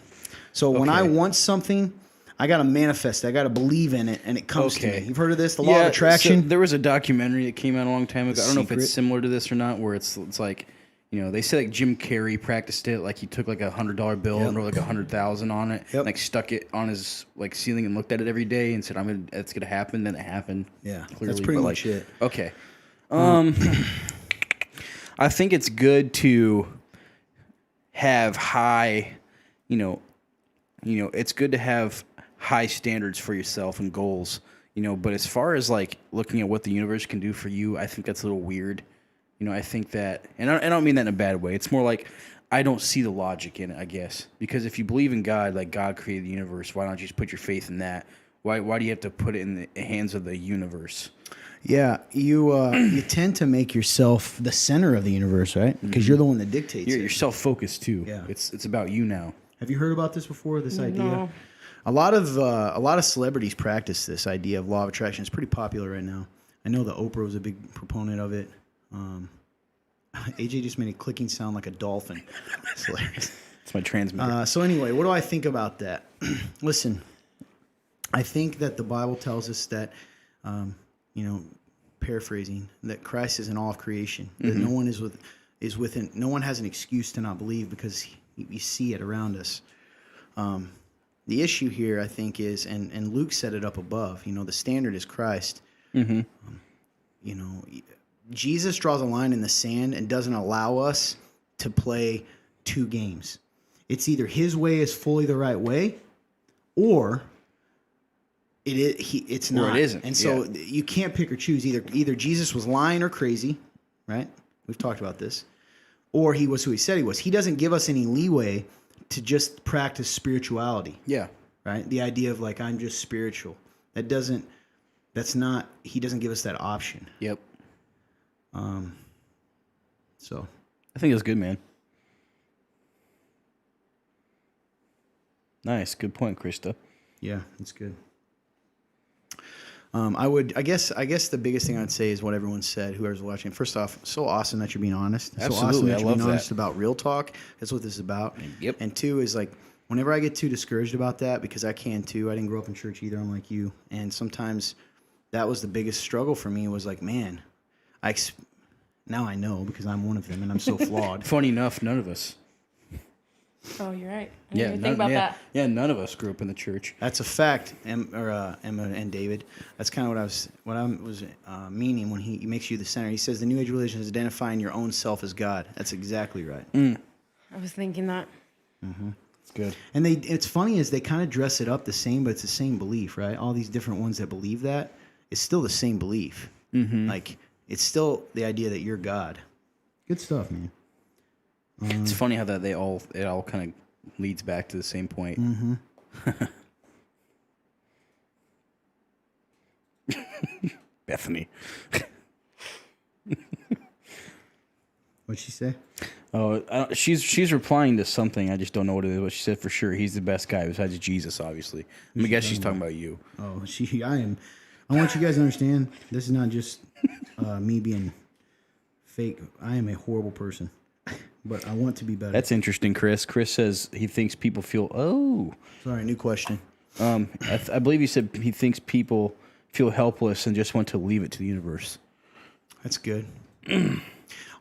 So when I want something, I got to manifest it. I got to believe in it, and it comes to me. You've heard of this, the law of attraction? So there was a documentary that came out a long time ago. I don't know if Secret. it's similar to this or not, where it's like, they say like Jim Carrey practiced it, like he took like $100 bill and wrote like 100,000 on it, like stuck it on his like ceiling and looked at it every day and said, it's gonna happen. Then it happened. Yeah, clearly, that's pretty much it. Okay. I think it's good to have high, it's good to have high standards for yourself and goals, but as far as like looking at what the universe can do for you, I think that's a little weird. I think that, and I don't mean that in a bad way. It's more like I don't see the logic in it, I guess. Because if you believe in God, like God created the universe, why don't you just put your faith in that? Why do you have to put it in the hands of the universe? Yeah, you tend to make yourself the center of the universe, right? Because you're the one that dictates You're it. self-focused too. Yeah. It's about you now. Have you heard about this before, this idea? No. A lot of celebrities practice this idea of law of attraction. It's pretty popular right now. I know that Oprah was a big proponent of it. AJ just made a clicking sound like a dolphin. It's hilarious. It's my transmitter. So anyway, what do I think about that? Listen, I think that the Bible tells us that, paraphrasing, that Christ is in all of creation. That no one is within. No one has an excuse to not believe because you see it around us. The issue here, I think, is, and Luke set it up above. The standard is Christ. Jesus draws a line in the sand and doesn't allow us to play two games. It's either his way is fully the right way, or it's not. Or it isn't. And so you can't pick or choose. Either Jesus was lying or crazy, right? We've talked about this. Or he was who he said he was. He doesn't give us any leeway to just practice spirituality. Yeah. Right? The idea of like, I'm just spiritual. He doesn't give us that option. Yep. So I think that's good, man. Nice. Good point, Krista. yeah, it's good. I guess the biggest thing I'd say is what everyone said, whoever's watching. First off, so awesome that you're being honest. So awesome Absolutely, that I you're love being that. honest about real talk. That's what this is about. Yep. And two is like, whenever I get too discouraged about that, because I can too. I didn't grow up in church either. I'm like you. And sometimes that was the biggest struggle for me, was like, man, now I know because I'm one of them and I'm so flawed. Funny enough, none of us. Oh, you're right. I didn't even think about that. Yeah, none of us grew up in the church. That's a fact, Emma and David. That's kind of what I was meaning when he makes you the center. He says the New Age religion is identifying your own self as God. That's exactly right. I was thinking that. It's good. And it's funny is they kind of dress it up the same, but it's the same belief, right? All these different ones that believe that, it's still the same belief. Like, it's still the idea that you're God. Good stuff, man. It's funny how that it all kind of leads back to the same point. Bethany. What'd she say? Oh, she's replying to something. I just don't know what it is. But she said for sure he's the best guy besides Jesus, obviously. I guess she's talking about you. Oh, I want you guys to understand, this is not just me being fake. I am a horrible person, but I want to be better. That's interesting, Chris. Chris says he thinks people feel. Oh, Sorry, new question. I believe he said he thinks people feel helpless and just want to leave it to the universe. That's good.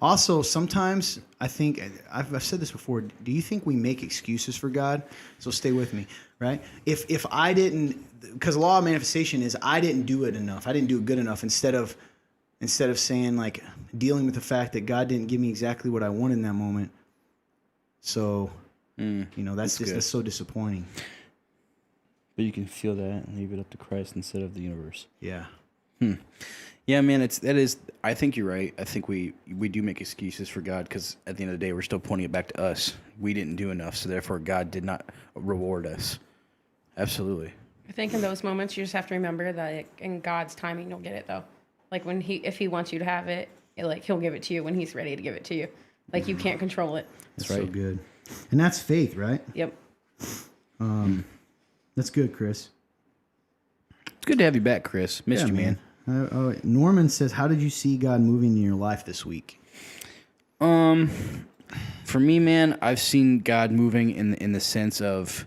Also, sometimes I think, I've said this before, do you think we make excuses for God? So stay with me, right? If I didn't, because the law of manifestation is I didn't do it enough. I didn't do it good enough. Instead of saying like, dealing with the fact that God didn't give me exactly what I wanted in that moment. So, that's so disappointing. But you can feel that and leave it up to Christ instead of the universe. Yeah. Yeah, man, I think you're right. I think we do make excuses for God because at the end of the day, we're still pointing it back to us. We didn't do enough, so therefore God did not reward us. Absolutely. I think in those moments, you just have to remember that in God's timing, you'll get it, though. Like, if he wants you to have it, he'll give it to you when he's ready to give it to you. Like, you can't control it. That's right. So good. And that's faith, right? Yep. That's good, Chris. It's good to have you back, Chris. Missed you, man. Norman says, how did you see God moving in your life this week? For me, man, I've seen God moving in the sense of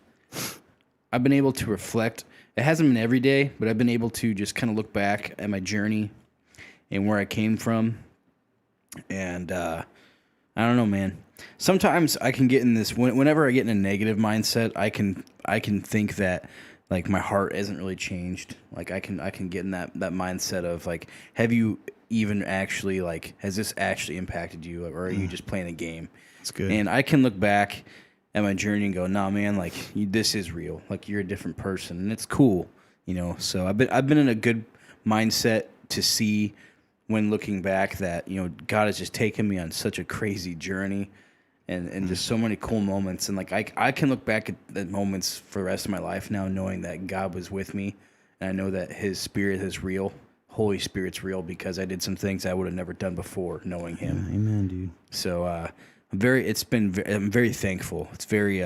I've been able to reflect. It hasn't been every day, but I've been able to just kind of look back at my journey and where I came from. And I don't know, man. Sometimes I can get in this. Whenever I get in a negative mindset, I can think that like my heart hasn't really changed. Like I can get in that mindset of like, have you even actually like, has this actually impacted you, or are you just playing a game? That's good. And I can look back at my journey and go, nah, man, like this is real. Like you're a different person, and it's cool, you know. So I've been in a good mindset to see when looking back that, you know, God has just taken me on such a crazy journey. And just so many cool moments. And like I can look back at the moments for the rest of my life now knowing that God was with me. And I know that his spirit is real. Holy Spirit's real because I did some things I would have never done before knowing him. Yeah, amen, dude. So I'm very thankful. It's very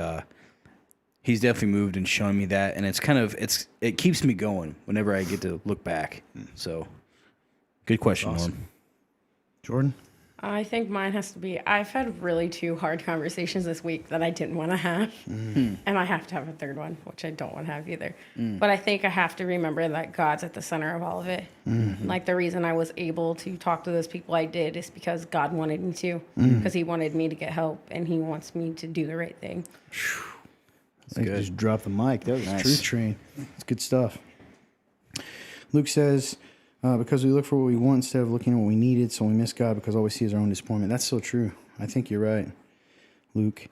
he's definitely moved and shown me that. And it keeps me going whenever I get to look back. So good question, Awesome. Norm. Jordan? I think mine has to be, I've had really 2 hard conversations this week that I didn't want to have. And I have to have a third one, which I don't want to have either. But I think I have to remember that God's at the center of all of it. Like the reason I was able to talk to those people I did is because God wanted me to. Because he wanted me to get help and he wants me to do the right thing. I think you just dropped the mic. That was Nice. Truth Train. It's good stuff. Luke says, because we look for what we want instead of looking at what we needed, so we miss God because all we see is our own disappointment. That's so true. I think you're right, Luke.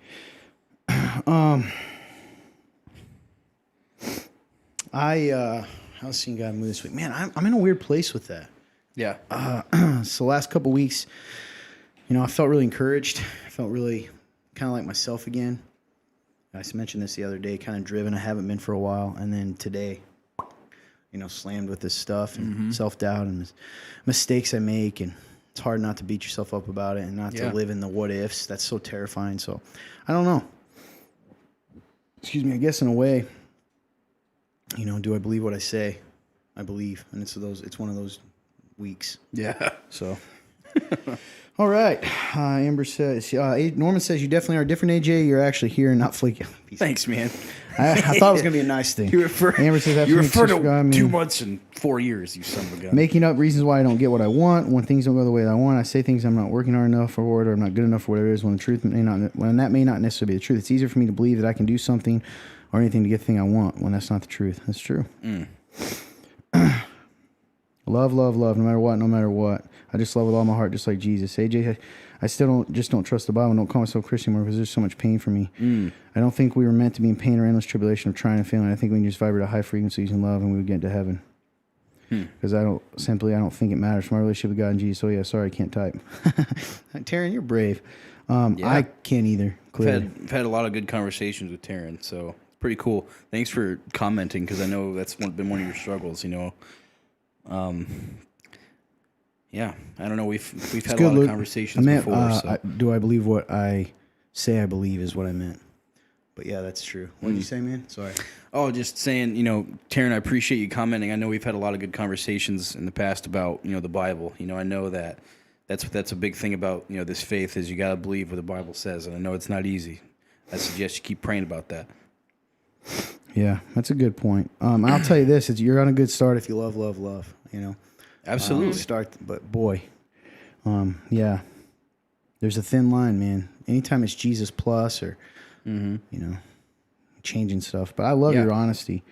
I was seeing God move this week. Man, I'm in a weird place with that. Yeah. So the last couple weeks, you know, I felt really encouraged. I felt really kind of like myself again. I mentioned this the other day, kind of driven. I haven't been for a while. And then today, you know, slammed with this stuff and self-doubt and mistakes I make. And it's hard not to beat yourself up about it and not to live in the what-ifs. That's so terrifying. So, I don't know. Excuse me. I guess in a way, you know, do I believe what I say? I believe. And it's one of those weeks. Yeah. So, all right. Amber says, Norman says, you definitely are different, AJ. You're actually here and not flaking. Thanks, man. I thought it was going to be a nice thing. Amber says, you refer to 2 months and 4 years, you son of a gun. Making up reasons why I don't get what I want. When things don't go the way that I want, I say things I'm not working hard enough for, or I'm not good enough for whatever it is, when that may not necessarily be the truth. It's easier for me to believe that I can do something or anything to get the thing I want when that's not the truth. That's true. Love, no matter what. I just love with all my heart, just like Jesus. AJ, I still don't trust the Bible and don't call myself Christian anymore because there's so much pain for me. I don't think we were meant to be in pain or endless tribulation of trying and failing. I think we can just vibrate at high frequencies in love and we would get into heaven. Because I don't think it matters for my relationship with God and Jesus. Oh yeah, sorry, I can't type. Taryn, you're brave. I can't either. Clearly. I've had a lot of good conversations with Taryn, so it's pretty cool. Thanks for commenting because I know that's been one of your struggles. You know, yeah, I don't know. We've had a lot of conversations before. So. Do I believe what I say I believe is what I meant? But yeah, that's true. What did you say, man? Sorry. Oh, just saying, you know, Taryn, I appreciate you commenting. I know we've had a lot of good conversations in the past about, you know, the Bible. You know, I know that that's a big thing about, you know, this faith is you got to believe what the Bible says. And I know it's not easy. I suggest you keep praying about that. Yeah, that's a good point. I'll tell you this, you're on a good start if you love, you know. Absolutely. But boy, yeah, there's a thin line, man. Anytime it's Jesus plus or, you know, changing stuff. But I love your honesty.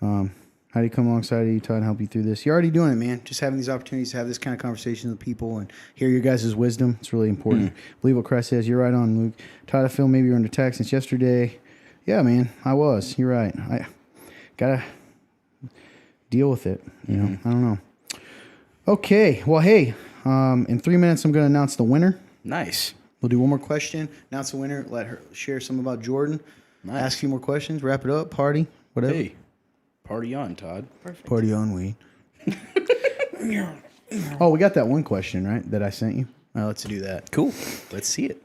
How do you come alongside of you, Todd, and help you through this? You're already doing it, man. Just having these opportunities to have this kind of conversation with people and hear your guys' wisdom. It's really important. Believe what Christ says. You're right on, Luke. Todd, I feel maybe you're under attack since yesterday. Yeah, man, I was. You're right. gotta deal with it. You know, I don't know. Okay, well, hey, in 3 minutes I'm going to announce the winner. Nice. We'll do one more question, announce the winner, let her share some about Jordan, ask a few more questions, wrap it up, party, whatever. Hey, party on, Todd. Perfect. Party on, weed. Oh, we got that one question, right, that I sent you? Let's do that. Cool. Let's see it.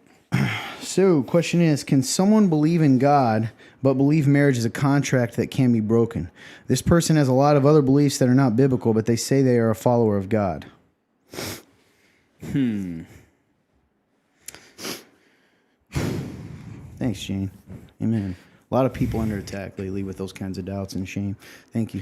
So, question is, can someone believe in God but believe marriage is a contract that can be broken? This person has a lot of other beliefs that are not biblical, but they say they are a follower of God. Thanks, Shane. Amen. A lot of people under attack lately with those kinds of doubts and shame. Thank you.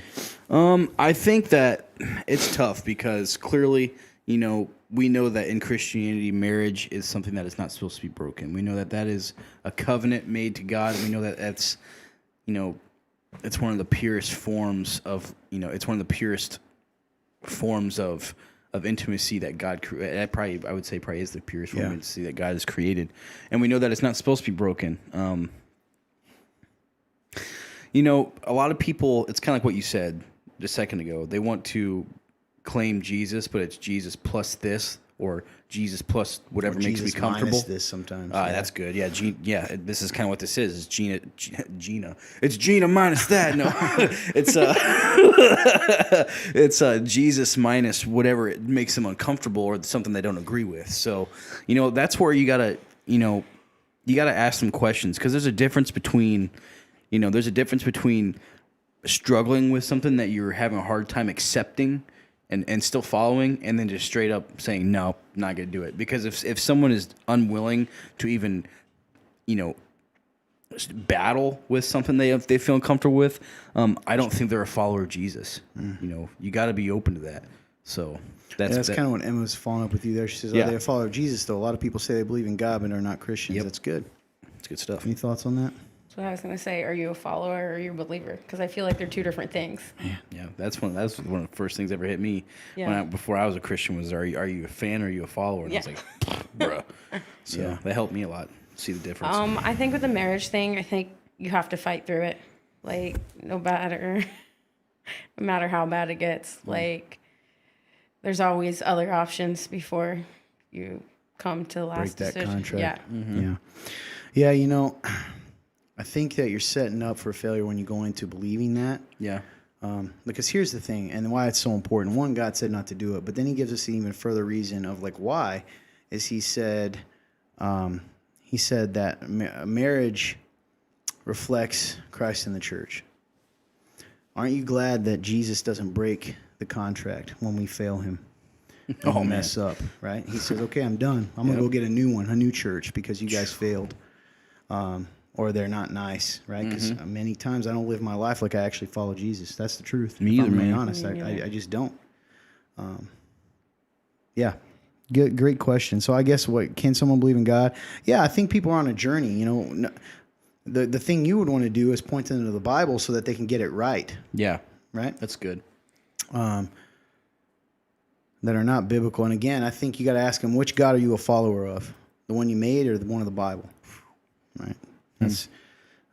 I think that it's tough because clearly, you know, we know that in Christianity, marriage is something that is not supposed to be broken. We know that that is a covenant made to God. We know that that's, you know, it's one of the purest forms of, you know, it's one of the purest forms of intimacy that God created. I would say probably is the purest form of intimacy that God has created. And we know that it's not supposed to be broken. You know, a lot of people, it's kind of like what you said a second ago. They want to claim Jesus, but it's Jesus plus this or Jesus plus whatever makes Jesus me comfortable. minus this sometimes. That's good. Yeah, this is kind of what this is. It's Gina. It's Gina minus that. No, it's Jesus minus whatever it makes them uncomfortable or something they don't agree with. So, you know, that's where you gotta ask some questions because there's a difference between struggling with something that you're having a hard time accepting and still following, and then just straight up saying, no, not going to do it. Because if someone is unwilling to even, you know, battle with something they feel uncomfortable with, I don't think they're a follower of Jesus. You know, you got to be open to that. So that's kind of what Emma's following up with you there. She says, are they a follower of Jesus, though? A lot of people say they believe in God, but are not Christians. Yep. That's good. It's good stuff. Any thoughts on that? So I was going to say, are you a follower or are you a believer? Because I feel like they're two different things. Yeah, that's one of the first things that ever hit me before I was a Christian was, are you a fan or are you a follower? And I was like, bruh. So that helped me a lot, see the difference. I think with the marriage thing, I think you have to fight through it. Like, no matter how bad it gets, like, there's always other options before you come to the last Break that decision. contract. Yeah. Yeah, you know, I think that you're setting up for failure when you go into believing that. Yeah. Because here's the thing, and why it's so important. One, God said not to do it, but then he gives us an even further reason of like why. Is he said that marriage reflects Christ in the church. Aren't you glad that Jesus doesn't break the contract when we fail him? Oh, mess up, right? He says, okay, I'm done. I'm going to go get a new one, a new church because you guys failed. Or they're not nice, right? Because many times I don't live my life like I actually follow Jesus. That's the truth. Me if either, I'm really man. honest, I just don't. Yeah, great question. So I guess can someone believe in God? Yeah, I think people are on a journey. You know, the thing you would want to do is point them to the Bible so that they can get it right. Yeah. Right? That's good. That are not biblical. And again, I think you got to ask them, which God are you a follower of? The one you made or the one of the Bible? Right?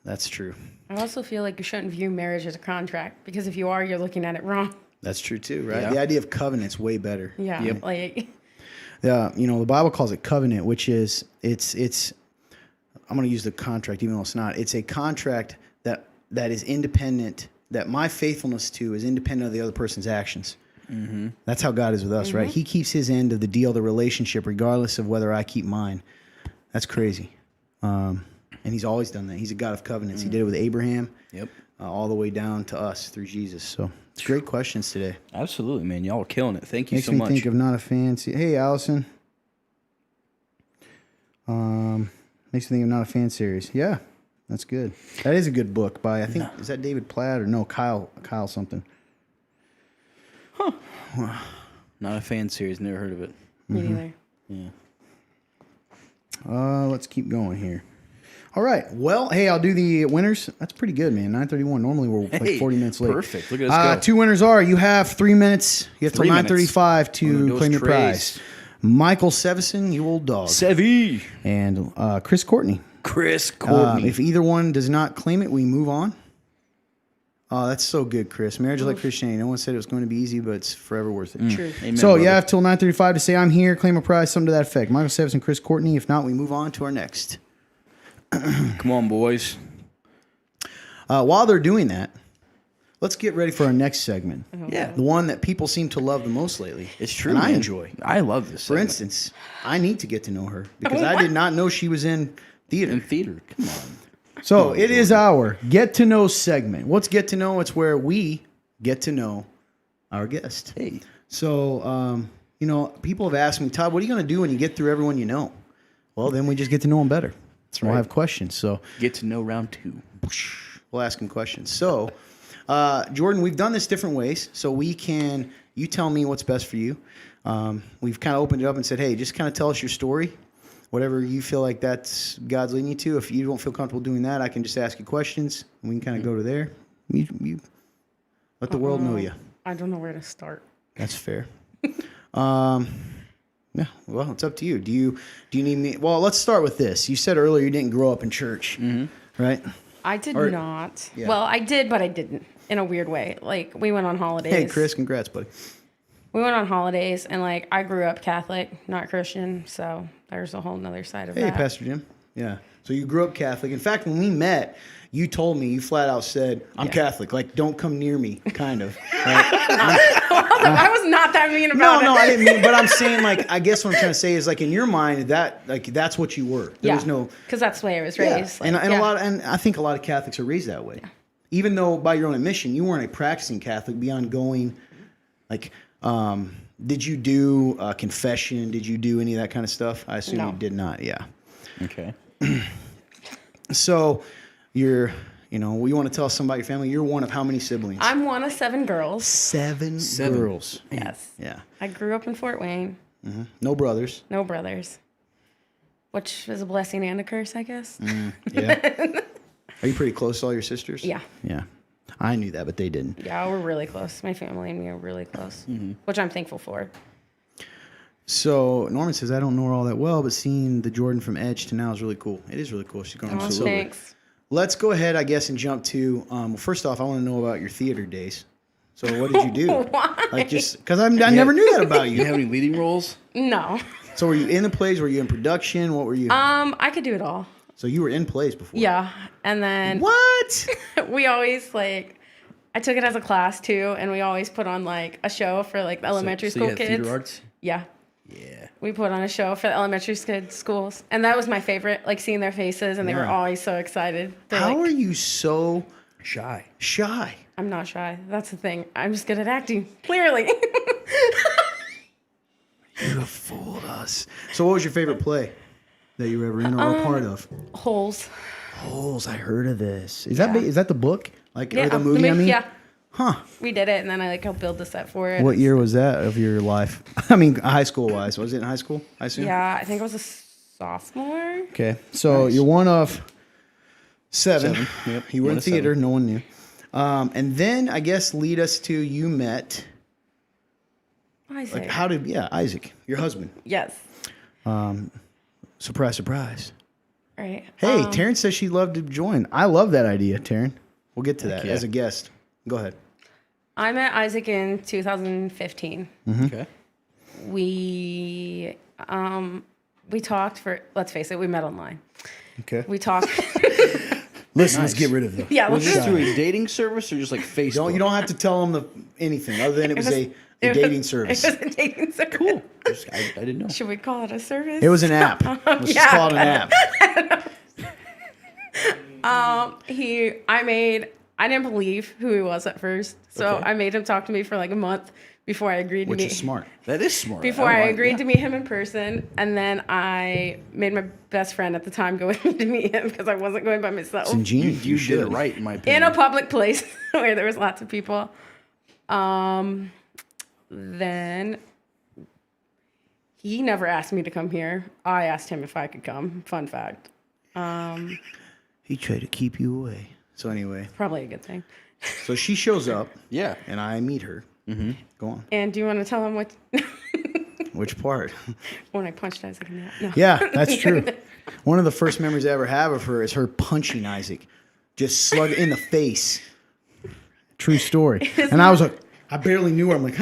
That's true. I also feel like you shouldn't view marriage as a contract because if you are, you're looking at it wrong. That's true too, right? Yeah. The idea of covenant's way better. Yeah. Yep. Like, You know, the Bible calls it covenant, which is it's I'm going to use the contract even though it's not. It's a contract that is independent, that my faithfulness to is independent of the other person's actions. Mm-hmm. That's how God is with us, right? He keeps his end of the deal, the relationship, regardless of whether I keep mine. That's crazy. And he's always done that. He's a God of covenants. He did it with Abraham. Yep. All the way down to us through Jesus. So it's great questions today. Absolutely, man. Y'all are killing it. Thank you Makes so me much. think of not a fan. Hey, Allison. Makes me think of Not a Fan series. Yeah, that's good. That is a good book by, I think, is that David Platt or no, Kyle something. Not a fan series. Never heard of it. me neither. Yeah. Let's keep going here. All right. Well, hey, I'll do the winners. That's pretty good, man. 9:31. Normally we're like 40 minutes late. Perfect. Look at us go. 2 winners are, you have 3 minutes. You have till 3 minutes. 9:35 to Those claim your trays. prize. Michael Sevison, you old dog. Sevy. And Chris Courtney. Chris Courtney. If either one does not claim it, we move on. Oh, that's so good, Chris. Marriage is like Christianity. No one said it was going to be easy, but it's forever worth it. True. Amen, So brother. you have till 9:35 to say I'm here, claim a prize, something to that effect. Michael Sevis and Chris Courtney. If not, we move on to our next. Come on, boys. While they're doing that, let's get ready for our next segment. Yeah, The one that people seem to love the most lately. it's true. And I man. enjoy. I love this. For segment. instance, I need to get to know her because I did not know she was in theater. in theater. Come on. So it is our get to know segment. What's get to know? It's where we get to know our guest. Hey, So, people have asked me, Todd, what are you going to do when you get through everyone you know? Well, then we just get to know them better. That's We'll right. have questions. So get to know round 2. we'll ask them questions. So, Jordan, we've done this different ways. So you tell me what's best for you. We've kind of opened it up and said, hey, just kind of tell us your story. Whatever you feel like that's God's leading you to. If you don't feel comfortable doing that, I can just ask you questions. And we can kind of go to there. You let the world know you. I don't know where to start. That's fair. Yeah, well, it's up to you. Do you need me? Well, let's start with this. You said earlier you didn't grow up in church, right? I did Or- not. Yeah. Well, I did, but I didn't in a weird way. Like, we went on holidays. Hey, Chris, congrats, buddy. We went on holidays, and like, I grew up Catholic, not Christian, so there's a whole nother side of Hey, that. Pastor Jim. Yeah. So you grew up Catholic. In fact, when we met, you told me, you flat out said, I'm Catholic. Like, don't come near me, kind of. Right? I was not that mean about it. No, I didn't mean, but I'm saying, like, I guess what I'm trying to say is, like, in your mind, that's what you were. There was no. because that's the way I was Yeah. raised. And, Like, and yeah. I think a lot of Catholics are raised that way. Even though by your own admission, you weren't a practicing Catholic beyond going, like, did you do confession? Did you do any of that kind of stuff? I assume No. you did not. Yeah. Okay. So you want to tell us something about your family? You're one of how many siblings? I'm one of 7 girls. Seven girls. Yes. Yeah. I grew up in Fort Wayne. No brothers. No brothers. Which is a blessing and a curse, I guess. Yeah. Are you pretty close to all your sisters? Yeah. Yeah. I knew that, but they didn't. Yeah, we're really close. My family and me are really close, which I'm thankful for. So Norman says, I don't know her all that well, but seeing the Jordan from Edge to now is really cool. It is really cool. She's going Oh, so thanks. Let's go ahead, I guess, and jump to, well, first off, I want to know about your theater days. So what did you do? Why? Like just, because I never knew that about You you. have any leading roles? No. So were you in the plays? Were you in production? What were you? I could do it all. So you were in plays before? Yeah. And then What? we always I took it as a class too, and we always put on like a show for like the elementary So you school had kids. theater arts? Yeah. Yeah. We put on a show for the elementary schools, and that was my favorite. Like seeing their faces, and they were Yeah. always so excited. They're How like, are you so Shy. shy? I'm not shy. That's the thing. I'm just good at acting. Clearly. You have fooled us. So what was your favorite play that you were ever in or a part of? Holes. Holes. I heard of this. Is that the book? Like or the the movie? I mean, yeah. huh? We did it, and then I helped build the set for it. What year was that of your life? I mean, high school wise. Was it in high school? I assume. Yeah, I think I was a sophomore. Okay, so you're one of seven. Yep. You were One in of theater. seven. No one knew. And then I guess lead us to you met. Isaac. Like Isaac, your husband. Yes. Surprise, surprise. Right. Hey, Taryn says she'd love to join. I love that idea, Taryn. We'll get to that yeah. as a guest. Go ahead. I met Isaac in 2015. Okay. We talked for. Let's face it, we met online. Okay. We talked. Listen, let's get rid of them. Yeah. Was Let's this through a dating service or just like Facebook? You don't have to tell them anything other than it was a dating service. It was a dating service. Cool. I didn't know. Should we call it a service? It was an app. Let's just Yeah. call it an app. I didn't believe who he was at first, so Okay. I made him talk to me for like a month before I agreed to Which meet. is smart. That is smart. Before I like agreed that. to meet him in person, and then I made my best friend at the time go with me to meet him because I wasn't going by myself It's ingenious. You did it should. right, in my in opinion. a public place where there was lots of people. Then he never asked me to come here. I asked him if I could come. Fun fact. He tried to keep you away. So anyway, Probably a good thing. so she shows up Yeah. and I meet her. Mm-hmm. Go on. And do you want to tell him what Which part? when I punched Isaac in the eye? No. Yeah, that's true. One of the first memories I ever have of her is her punching Isaac, just slug in the face. true story. And I was like, I barely knew her. I'm like,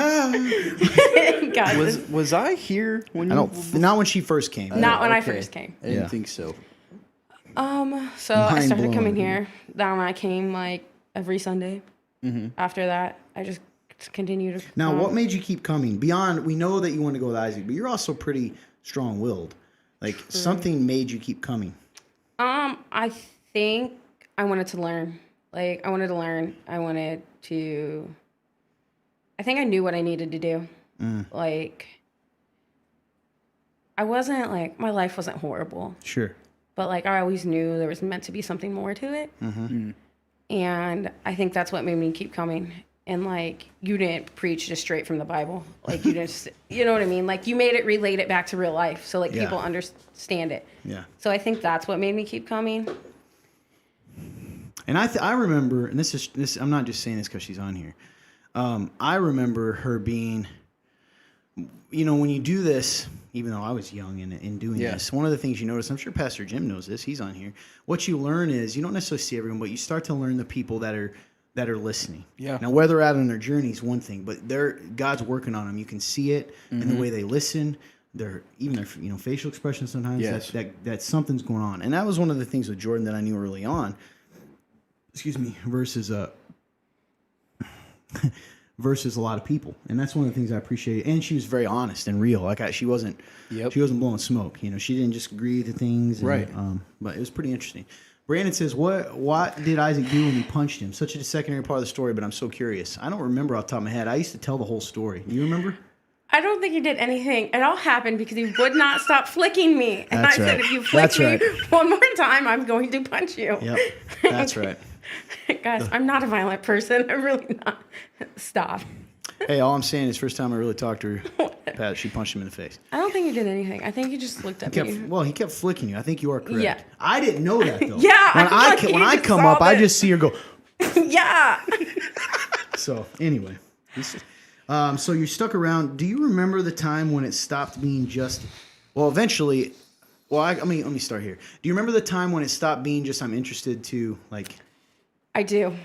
God, Was I here when I you? don't. Not when she first came. not when I Okay. first came. I didn't Yeah. think so. So I Mind started blowing. coming here. Then I came like every Sunday. After that, I just continued to Now, come. what made you keep coming? Beyond, we know that you want to go with Isaac, but you're also pretty strong-willed. Like something made you keep coming. I think I wanted to learn. Like, I wanted to learn. I think I knew what I needed to do. Like, I wasn't, like, my life wasn't horrible. Sure. But, like, I always knew there was meant to be something more to it. And I think that's what made me keep coming. And, like, you didn't preach just straight from the Bible. Like, you didn't, you know what I mean? Like, you made it relate it back to real life. So, like, Yeah. people understand it. Yeah. So I think that's what made me keep coming. And I remember, and this I'm not just saying this because she's on here. I remember her being, when you do this, even though I was young in doing this, one of the things you notice, I'm sure Pastor Jim knows this, he's on here. What you learn is you don't necessarily see everyone, but you start to learn the people that are listening. Yeah. Now, where they're at on their journey is one thing, but God's working on them. You can see it in the way they listen. Their facial expressions sometimes. Yes. That something's going on, and that was one of the things with Jordan that I knew early on. Excuse me. Versus a lot of people, and that's one of the things I appreciate. And she was very honest and real. Like she wasn't blowing smoke. She didn't just agree to things. And, Right. But it was pretty interesting. Brandon says, "What did Isaac do when you punched him?" Such a secondary part of the story, but I'm so curious. I don't remember off the top of my head. I used to tell the whole story. Do you remember? I don't think he did anything. It all happened because he would not stop flicking me. And That's I said, right. if you flick That's me right. one more time, I'm going to punch you. Yep, that's right. Guys, I'm not a violent person. I'm really not. Stop. Hey, all I'm saying is, first time I really talked to her, Pat, she punched him in the face. I don't think he did anything. I think he just looked at me. He kept flicking you. I think you are correct. Yeah. I didn't know that though. Yeah, When I'm like, when you I just come saw up, I this. just see her go. Yeah. So anyway, so you're stuck around. Do you remember the time when it stopped being just? Well, eventually. Well, let me start here. Do you remember the time when it stopped being just I'm interested to like? I do.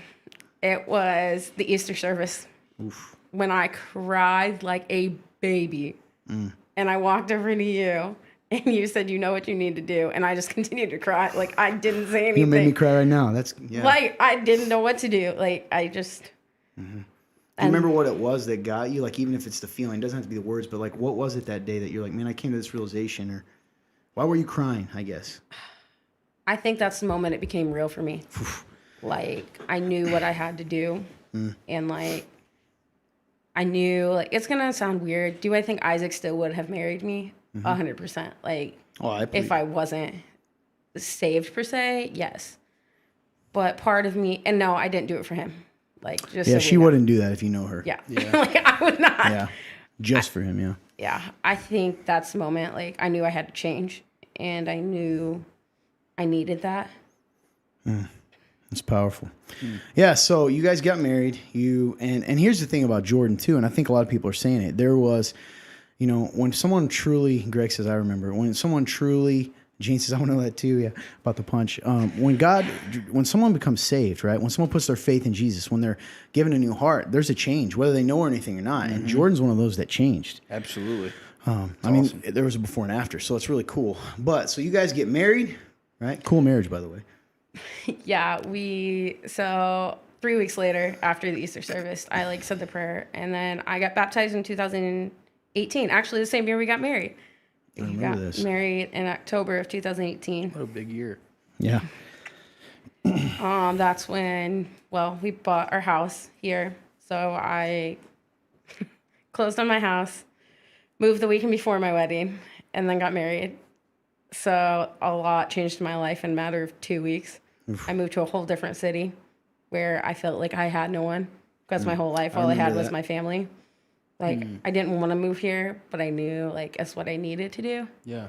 It was the Easter service. Oof. When I cried like a baby. And I walked over to you. And you said, you know what you need to do. And I just continued to cry. Like, I didn't say anything. You made me cry right now. That's yeah. Like, I didn't know what to do. Like, I just... Do you remember what it was that got you? Like, even if it's the feeling, it doesn't have to be the words, but like, what was it that day that you're like, man, I came to this realization, or why were you crying? I guess. I think that's the moment it became real for me. Like, I knew what I had to do. And, like, I knew, like, it's going to sound weird. Do I think Isaac still would have married me? 100%. Like, if I wasn't saved, per se, yes. But part of me, and no, I didn't do it for him. Like, just Yeah, so she we know. wouldn't do that if you know her. Yeah. Like, I would not. Yeah. Just for him, yeah. Yeah, I think that's the moment. Like, I knew I had to change, and I knew I needed that. It's powerful. Yeah, so you guys got married. And here's the thing about Jordan too, and I think a lot of people are saying it. There was, when someone truly, Greg says, I remember, when someone truly, Gene says, I want to know that too, yeah, about the punch. When someone becomes saved, right? When someone puts their faith in Jesus, when they're given a new heart, there's a change, whether they know anything or not. And Jordan's one of those that changed. Absolutely. Mean, there was a before and after, so it's really cool. But, so you guys get married, right? Cool marriage, by the way. Yeah, so 3 weeks later, after the Easter service, I said the prayer, and then I got baptized in 2018. Actually, the same year we got married. I We remember got this. married in October of 2018. What a big year. Yeah. That's when, we bought our house here. So I closed on my house, moved the weekend before my wedding, and then got married. So a lot changed in my life in a matter of 2 weeks. I moved to a whole different city where I felt like I had no one because my whole life all I had remember was that. my family. Like, I didn't want to move here, but I knew, that's what I needed to do. Yeah.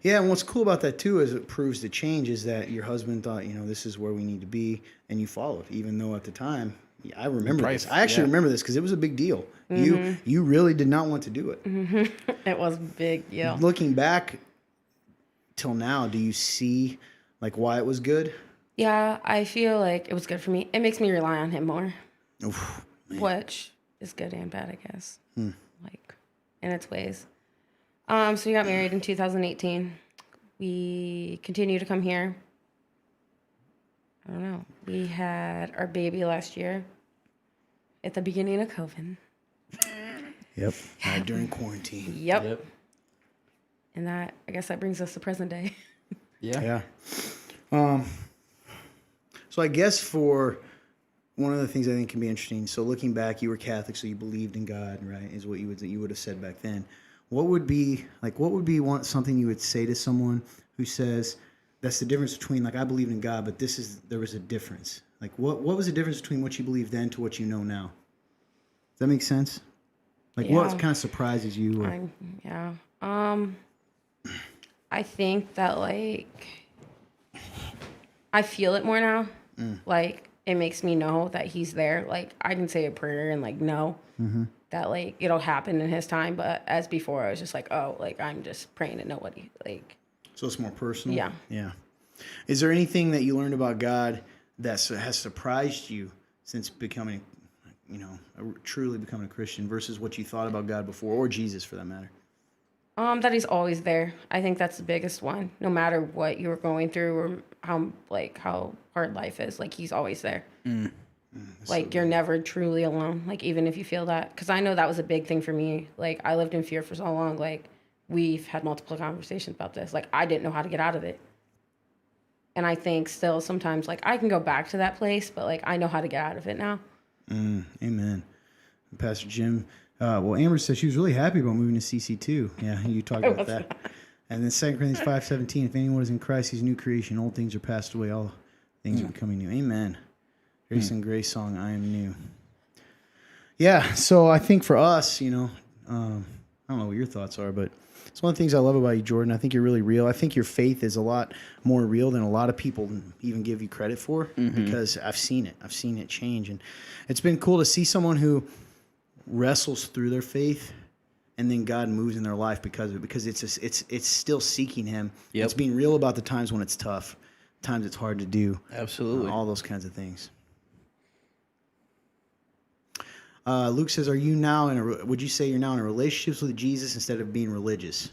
Yeah, and what's cool about that too is it proves the change is that your husband thought, this is where we need to be, and you followed, even though at the time, I remember this. I actually remember this because it was a big deal. You really did not want to do it. It was a big deal. Looking back till now, do you see why it was good? Yeah, I feel like it was good for me. It makes me rely on him more. Oof, which is good and bad, I guess. Like, in its ways. So we got married in 2018. We continue to come here. I don't know. We had our baby last year at the beginning of COVID. Yep. During quarantine. Yep. And that, I guess that brings us to present day. Yeah. So I guess for one of the things I think can be interesting. So looking back, you were Catholic, so you believed in God, right? Is what you would have said back then. What would be something you would say to someone who says that's the difference between like I believed in God, but there was a difference. Like what was the difference between what you believed then to what you know now? Does that make sense? Like what kind of surprises you? I think that like I feel it more now. Like it makes me know that he's there. Like I can say a prayer and like know that like it'll happen in his time. But as before, I was just like, oh, like I'm just praying to nobody. Like so it's more personal. Yeah. Yeah. Is there anything that you learned about God that has surprised you since becoming, truly becoming a Christian versus what you thought about God before, or Jesus for that matter? That he's always there. I think that's the biggest one. No matter what you're going through or how hard life is, like he's always there. Like you're never truly alone. Like even if you feel that, because I know that was a big thing for me. Like I lived in fear for so long. Like we've had multiple conversations about this. Like I didn't know how to get out of it. And I think still sometimes like I can go back to that place, but like I know how to get out of it now. Amen. Pastor Jim. Well, Amber said she was really happy about moving to CC2. Yeah, you talked about that. And then 2 Corinthians 5:17, if anyone is in Christ, he's a new creation. Old things are passed away. All things are becoming new. Amen. Grace and Grace song, I am new. Yeah, so I think for us, I don't know what your thoughts are, but it's one of the things I love about you, Jordan. I think you're really real. I think your faith is a lot more real than a lot of people even give you credit for because I've seen it. I've seen it change. And it's been cool to see someone who wrestles through their faith and then God moves in their life because of it, because it's still seeking him. Yep. It's being real about the times when it's tough, times it's hard to do. Absolutely. All those kinds of things. Luke says, would you say you're now in a relationship with Jesus instead of being religious?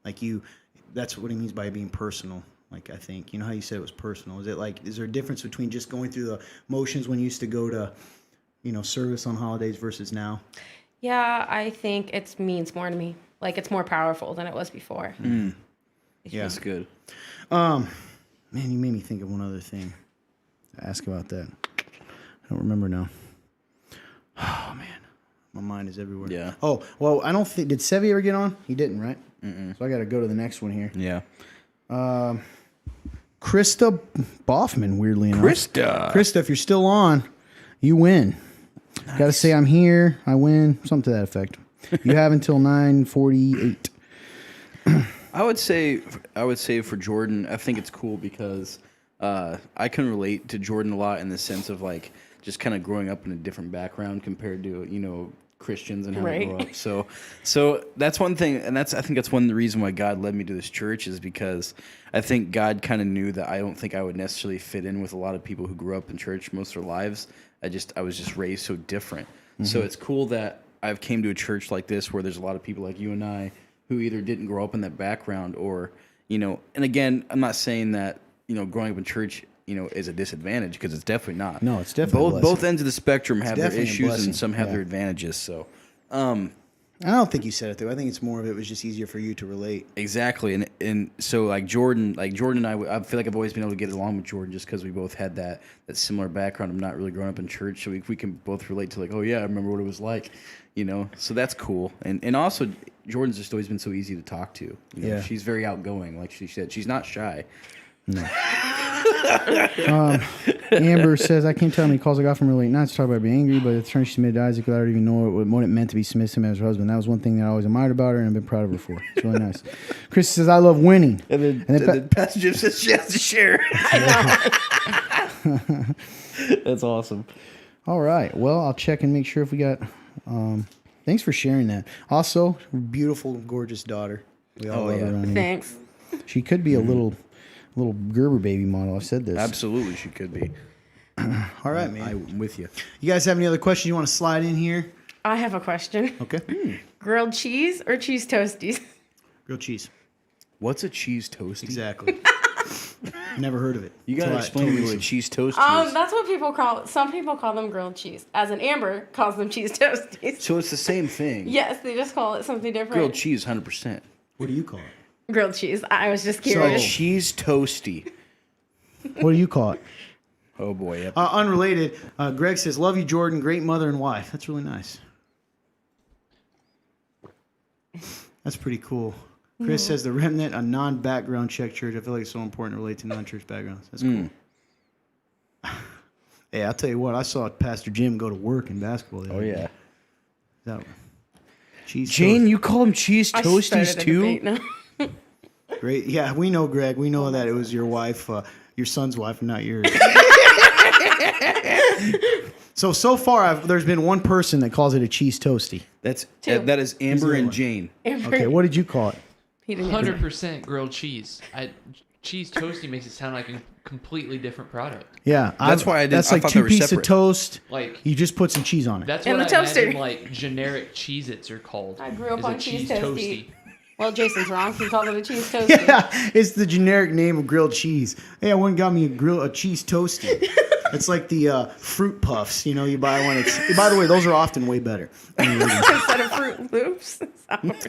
That's what he means by being personal. Like, I think, how you said it was personal. Is there a difference between just going through the motions when you used to go to, service on holidays versus now? Yeah, I think it means more to me. Like it's more powerful than it was before. Yeah, that's good. Man, you made me think of one other thing to ask about that. I don't remember now. Oh man, my mind is everywhere. Yeah. Oh well, I don't think did Sevi ever get on? He didn't, right? So I got to go to the next one here. Yeah. Krista Boffman, weirdly enough. Krista, if you're still on, you win. Nice. Got to say I'm here. I win. Something to that effect. You have until 9:48. I would say for Jordan, I think it's cool because I can relate to Jordan a lot in the sense of like just kind of growing up in a different background compared to Christians and how they grow up. So that's one thing, and I think that's one of the reason why God led me to this church is because I think God kind of knew that I don't think I would necessarily fit in with a lot of people who grew up in church most of their lives. I was just raised so different. So it's cool that I've came to a church like this where there's a lot of people like you and I who either didn't grow up in that background or, and again, I'm not saying that, growing up in church, is a disadvantage because it's definitely not. No, it's definitely both ends of the spectrum have their issues and some have their advantages. So, I don't think you said it though. I think it's more of it was just easier for you to relate. Exactly, and so like Jordan and I feel like I've always been able to get along with Jordan just because we both had that similar background of not really growing up in church, so we can both relate to like, oh yeah, I remember what it was like, So that's cool, and also Jordan's just always been so easy to talk to. Yeah, she's very outgoing, like she said, she's not shy. No. Amber says, I can't tell how many calls I got from her late nights to talk about being angry, but the turn she submitted to Isaac without her even knowing what it meant to be submissive to him as her husband. That was one thing that I always admired about her and I've been proud of her for. It's really nice. Chris says, I love winning. And then Pastor Jim says she has to share. I know. That's awesome. All right. Well, I'll check and make sure if we got... thanks for sharing that. Also, beautiful, gorgeous daughter. We all love her around here. Thanks. She could be a little Gerber baby model. I've said this. Absolutely, she could be. All right, man. I'm with you. You guys have any other questions you want to slide in here? I have a question. Okay. Grilled cheese or cheese toasties? Grilled cheese. What's a cheese toastie? Exactly. Never heard of it. You gotta Until I- explain to until me what a recently. cheese toastie is. That's what people call. Some people call them grilled cheese. As in Amber calls them cheese toasties. So it's the same thing. Yes, they just call it something different. Grilled cheese, 100%. What do you call it? Grilled cheese. I was just A curious. cheese toastie. What do you call it? Oh boy, yep. Unrelated. Greg says, "Love you, Jordan. Great mother and wife." That's really nice. That's pretty cool. Chris says the Remnant, a non-background check church. I feel like it's so important to relate to non-church backgrounds. That's cool. Hey, I'll tell you what. I saw Pastor Jim go to work in basketball. The Oh other yeah. day. That cheese Jane, toast. you call them cheese I toasties started a too? debate now. Great. Yeah, we know, Greg. We know that it was your wife, your son's wife, and not yours. So far, there's been one person that calls it a cheese toasty. That's Two. that is Amber the and other Jane. Okay, what did you call it? He didn't 100% grilled cheese. Cheese toasty makes it sound like a completely different product. Yeah, That's why I didn't- That's I like thought they two were pieces of separate. toast. Like You just put some cheese on it. that's In what the I toaster. imagine like generic Cheez-Its are called. I grew up is on a cheese toasty. toasty. Well, Jason's wrong. He called it a cheese toasty. Yeah, it's the generic name of grilled cheese. Hey, I went and got me a cheese toasty. It's like the fruit puffs. You know, you buy one. By the way, those are often way better. Instead of Fruit Loops. That's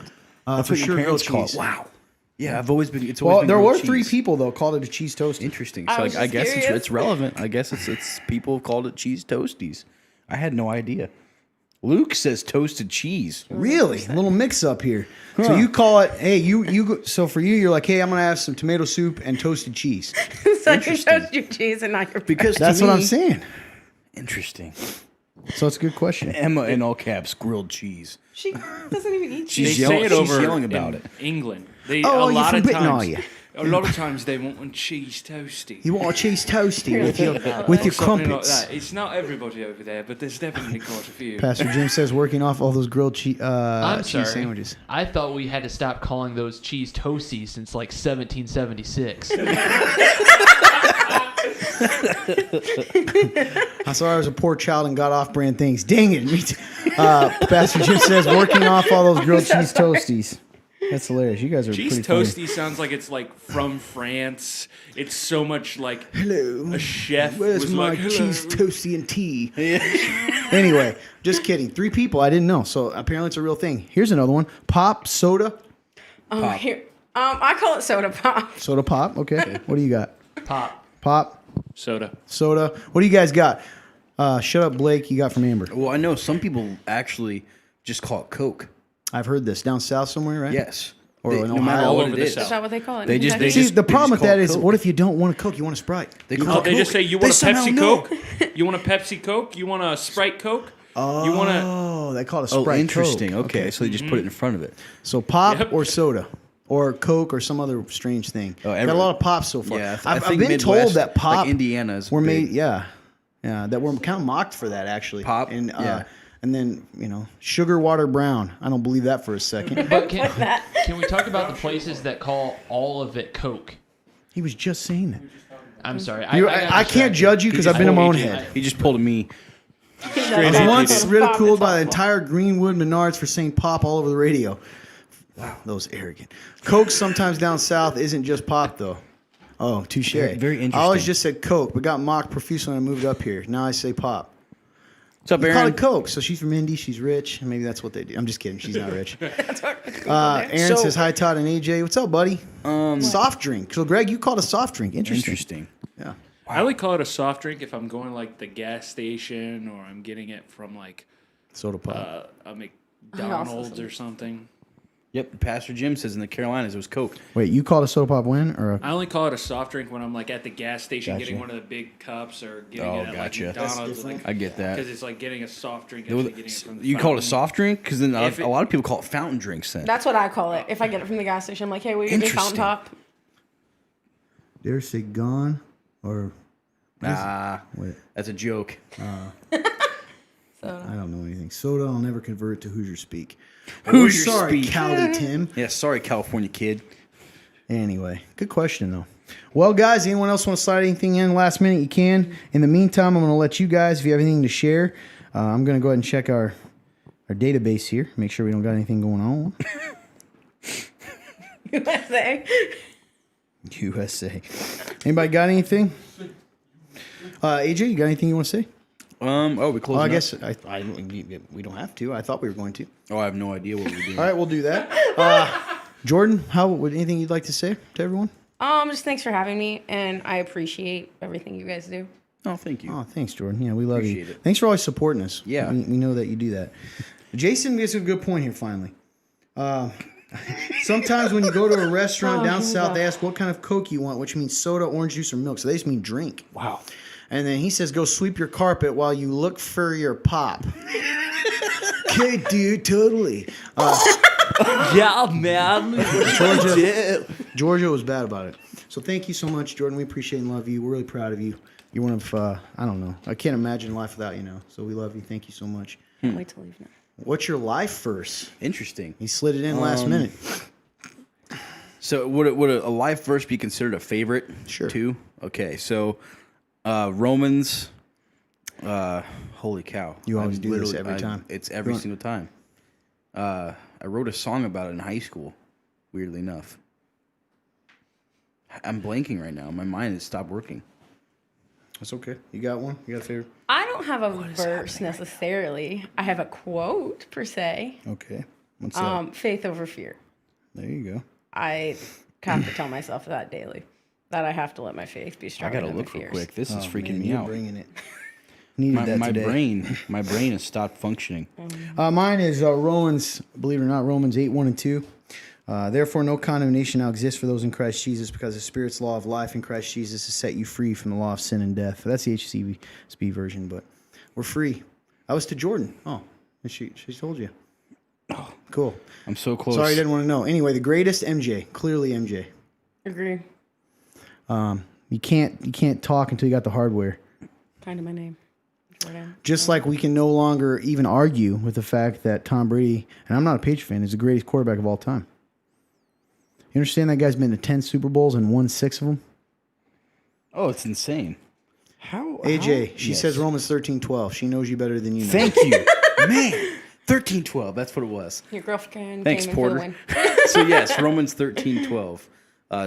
For what your sure, grilled parents call cheese. it. Wow. Yeah, I've always been. It's always Well, been there grilled were three cheese. people though called it a cheese toasty. Interesting. I So was I just guess curious. it's relevant. I guess it's people called it cheese toasties. I had no idea. Luke says toasted cheese. Really, a little mix up here. So you call it? Hey, so for you, you're like, hey, I'm gonna have some tomato soup and toasted cheese. So you toast your cheese and not your Because That's to what me- I'm saying. Interesting. So it's a good question. Emma in all caps, grilled cheese. She doesn't even eat She's cheese. They yelling- say it she's over yelling about in it. England. They Oh, a you're lot from of Britain, times. are you? A lot of times they want cheese toasty. You want a cheese toasty with your Or something crumpets. Like that. It's not everybody over there, but there's definitely quite a few. Pastor Jim says working off all those grilled cheese I'm cheese sorry. sandwiches. I thought we had to stop calling those cheese toasties since like 1776. I'm sorry I was a poor child and got off-brand things. Dang it. Pastor Jim says working off all those grilled cheese toasties. That's hilarious. You guys are Cheese pretty funny. toasty sounds like it's like from France. It's so much like Hello. a chef Where's was my like, "Hello." cheese toasty and tea? Anyway, just kidding. 3 people. I didn't know. So apparently it's a real thing. Here's another one. Pop, soda. Here. I call it soda pop. Soda pop. Okay. What do you got? Pop. Pop, Soda. soda. What do you guys got? Shut up, Blake. You got from Amber. Well, I know some people actually just call it Coke. I've heard this. Down south somewhere, right? Yes. Or in no matter Ohio. All what over it the is. South. Is that what they call it? They just- Kentucky? they See, just- the problem with call that it is, Coke. what if you don't want a Coke? You want a Sprite? They Oh, call it they just Coke. say you They want a somehow Pepsi know. Coke? You want a Pepsi Coke? You want a Sprite Coke? You want to? Oh, they call it a Oh, Sprite interesting. Coke. Okay, so they just put it in front of it. So pop Yep. or soda? Or Coke or some other strange thing. Oh, Got a lot of pops so far. Yeah, I I've think been Midwest, told that pop like Indiana is were made, big. yeah, that we're kind of mocked for that actually. Pop, and yeah. and then sugar water brown. I don't believe that for a second. But can we talk about the places that call all of it Coke? He was just saying that. I'm sorry. I got can't distracted. judge you because I've been in my own head. He just pulled a me. I was up, once dude. ridiculed by the entire Greenwood Menards for saying pop all over the radio. Wow, those arrogant. Coke sometimes down south isn't just pop though. Oh, touche. Very- very I always interesting. just said Coke, but got mocked profusely when I moved up here. Now I say pop. What's up, You call Aaron? it Coke. So she's from Indy. She's rich. And maybe that's what they do. I'm just kidding. She's not rich. That's what Aaron So- says hi, Todd and AJ. What's up, buddy? Soft drink. So Greg, you called a soft drink. Interesting. Yeah. I only call it a soft drink if I'm going like the gas station or I'm getting it from like Soda pop. a McDonald's or something. Yep. Pastor Jim says in the Carolinas it was Coke. Wait, you called a soda pop when or a I only call it a soft drink when I'm like at the gas station Gotcha. getting one of the big cups or getting Oh, it at gotcha. like That's McDonald's. different. I get that. Because it's like getting a soft drink. Actually getting it from the You call it a fountain. soft drink? Because then If a lot of people call it fountain drinks then. That's what I call it. If I get it from the gas station, I'm like, hey, will you give me a fountain Interesting. top? dare say gone or Nah, wait, that's a joke. I don't know anything. Soda, I'll never convert to Hoosier speak. Hoosier Sorry, speak. Cali Tim. Yeah, sorry, California kid. Anyway, good question though. Well, guys, anyone else want to slide anything in last minute? You can. In the meantime, I'm going to let you guys, if you have anything to share, I'm going to go ahead and check our database here, make sure we don't got anything going on. USA. Anybody got anything? AJ, you got anything you want to say? We closed. I guess we don't have to. I thought we were going to. Oh, I have no idea what we're doing. All right, we'll do that. Jordan, anything you'd like to say to everyone? Just thanks for having me, and I appreciate everything you guys do. Oh, thank you. Oh, thanks, Jordan. Yeah, we love Appreciate you. it. Thanks for always supporting us. Yeah. We know that you do that. Jason gets a good point here, finally. Sometimes when you go to a restaurant down south, they ask what kind of Coke you want, which means soda, orange juice, or milk. So they just mean drink. Wow. And then he says, go sweep your carpet while you look for your pop. Okay, dude, totally. Yeah, man. Georgia was bad about it. So thank you so much, Jordan. We appreciate and love you. We're really proud of you. You're one of, I don't know. I can't imagine life without you now. So we love you. Thank you so much. Can't wait to leave now. What's your life verse? Interesting. He slid it in last minute. So would a life verse be considered a favorite? Sure. Too? Okay. So Romans. Holy cow! You always do this every time. It's every single time. I wrote a song about it in high school. Weirdly enough, I'm blanking right now. My mind has stopped working. That's okay. You got one? You got a favorite? I don't have a verse necessarily. I have a quote per se. Okay. What's that? Faith over fear. There you go. I have to tell myself that daily. That I have to let my faith be I stronger gotta than look my real fears. quick. This is freaking Man, me you're out. bringing it. Needed that My today. my brain has stopped functioning. Mine is Romans, believe it or not, Romans 8, 1 and 2. Therefore, no condemnation now exists for those in Christ Jesus, because the Spirit's law of life in Christ Jesus has set you free from the law of sin and death. That's the HCSB version, but we're free. I was to Jordan. Oh, she told you. Oh, cool. I'm so close. Sorry, I didn't want to know. Anyway, the greatest MJ, clearly MJ. Agree. You can't talk until you got the hardware. Kind of my name. Jordan. Just like we can no longer even argue with the fact that Tom Brady, and I'm not a Patriot fan, is the greatest quarterback of all time. You understand that guy's been to 10 Super Bowls and won 6 of them? Oh, it's insane. How? AJ, she Yes. says Romans 13:12. She knows you better than you know. Thank you, man. 13:12. That's what it was. Your girlfriend Thanks, came in for the Porter. win. So yes, Romans 13:12.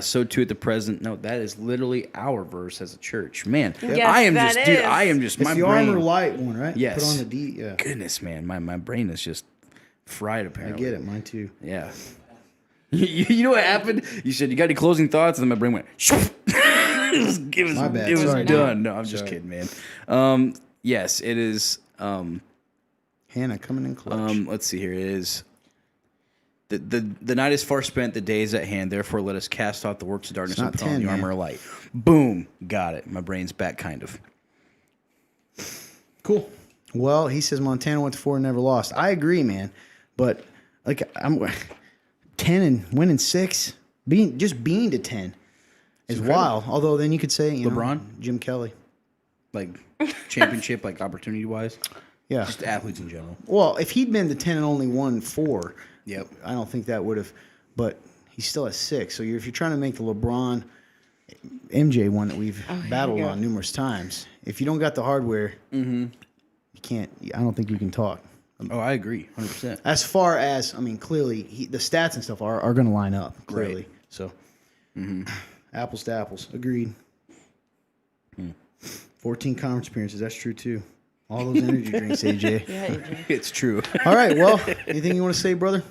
So too at the present. No, that is literally our verse as a church. Man, Yes, I am that just, dude. is. I am just It's my the brain. Armor Light one, right? Yes. Put on the D. Yeah. Goodness, man, my brain is just fried. I Apparently, get it. Mine too. Yeah. You know what happened? You said you got any closing thoughts, and then my brain went. It was My bad. It was Sorry, done. No, I'm just Sorry. kidding, man. Yes, it is. Hannah coming in clutch. Let's see here. It is. The night is far spent, the day is at hand. Therefore, let us cast off the works of darkness It's and not put on 10, the man. armor of light. Boom, got it. My brain's back, kind of. Cool. Well, he says Montana went to 4 and never lost. I agree, man. But like I'm 10 and winning 6, being to 10 is wild. Although then you could say LeBron? Jim Kelly. Like championship, like opportunity wise, Yeah. just athletes in general. Well, if he'd been to 10 and only won 4, Yep. I don't think that would have. But he's still at 6. So if you're trying to make the LeBron MJ one that we've battled on numerous times, if you don't got the hardware, you can't. I don't think you can talk. Oh, I agree, 100%. As far as clearly the stats and stuff are going to line up clearly. Right. So apples to apples, agreed. 14 conference appearances. That's true too. All those energy drinks, AJ. Yeah, AJ. It's true. All right. Well, anything you want to say, brother?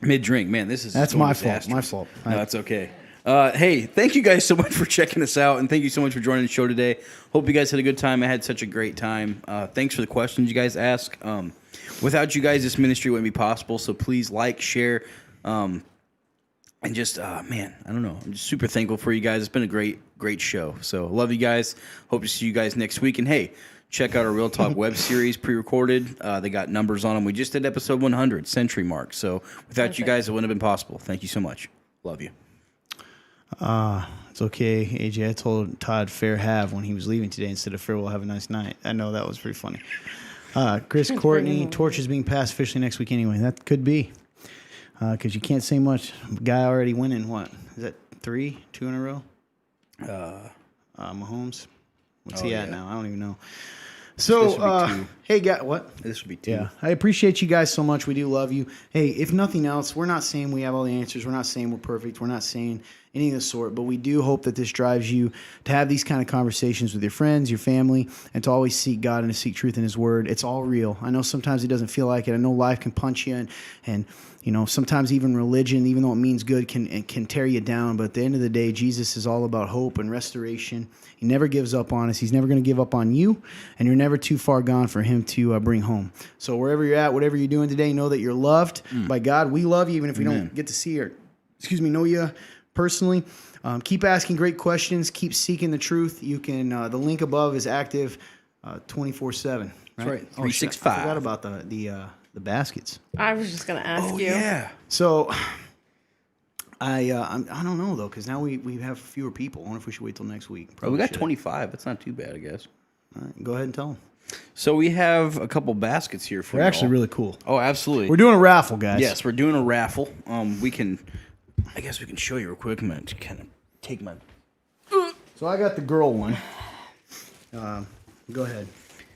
Mid drink, man. This is That's total my fault. disaster. My fault. No, that's okay. Hey, thank you guys so much for checking us out, and thank you so much for joining the show today. Hope you guys had a good time. I had such a great time. Thanks for the questions you guys ask. Without you guys, this ministry wouldn't be possible. So please like, share, and just man, I don't know. I'm just super thankful for you guys. It's been a great show. So love you guys. Hope to see you guys next week. And hey, check out our Real Talk web series pre-recorded. They got numbers on them. We just did episode 100, century mark. So without you guys, it wouldn't have been possible. Thank you so much. Love you. It's okay, AJ. I told Todd fair have when he was leaving today instead of farewell, have a nice night. I know that was pretty funny. Chris Courtney, torches being passed officially next week anyway. That could be. because you can't say much. Guy already winning, what? Is that 2 in a row? Mahomes. What's he at now? I don't even know. So, This would be 2. hey, guy, what? This would be 2. Yeah, I appreciate you guys so much. We do love you. Hey, if nothing else, we're not saying we have all the answers. We're not saying we're perfect. We're not saying any of the sort, but we do hope that this drives you to have these kind of conversations with your friends, your family, and to always seek God and to seek truth in His Word. It's all real. I know sometimes it doesn't feel like it. I know life can punch you, and you know, sometimes even religion, even though it means good, can tear you down. But at the end of the day, Jesus is all about hope and restoration. He never gives up on us. He's never going to give up on you, and you're never too far gone for Him to bring home. So wherever you're at, whatever you're doing today, know that you're loved by God. We love you, even if we don't get to see or, know you personally. Keep asking great questions. Keep seeking the truth. You can. The link above is active 24/7. That's right. Oh, shit, 365. I forgot about the baskets. I was just gonna ask you. Yeah. So I don't know though, because now we have fewer people. I wonder if we should wait till next week. Oh, we got should. 25. That's not too bad, I guess. All right, go ahead and tell them. So we have a couple baskets here for They're you actually all. really cool. Oh, absolutely. We're doing a raffle, guys. Yes, we're doing a raffle. I guess we can show you real quick. I'm going to kind of take my... So I got the girl one. Go ahead.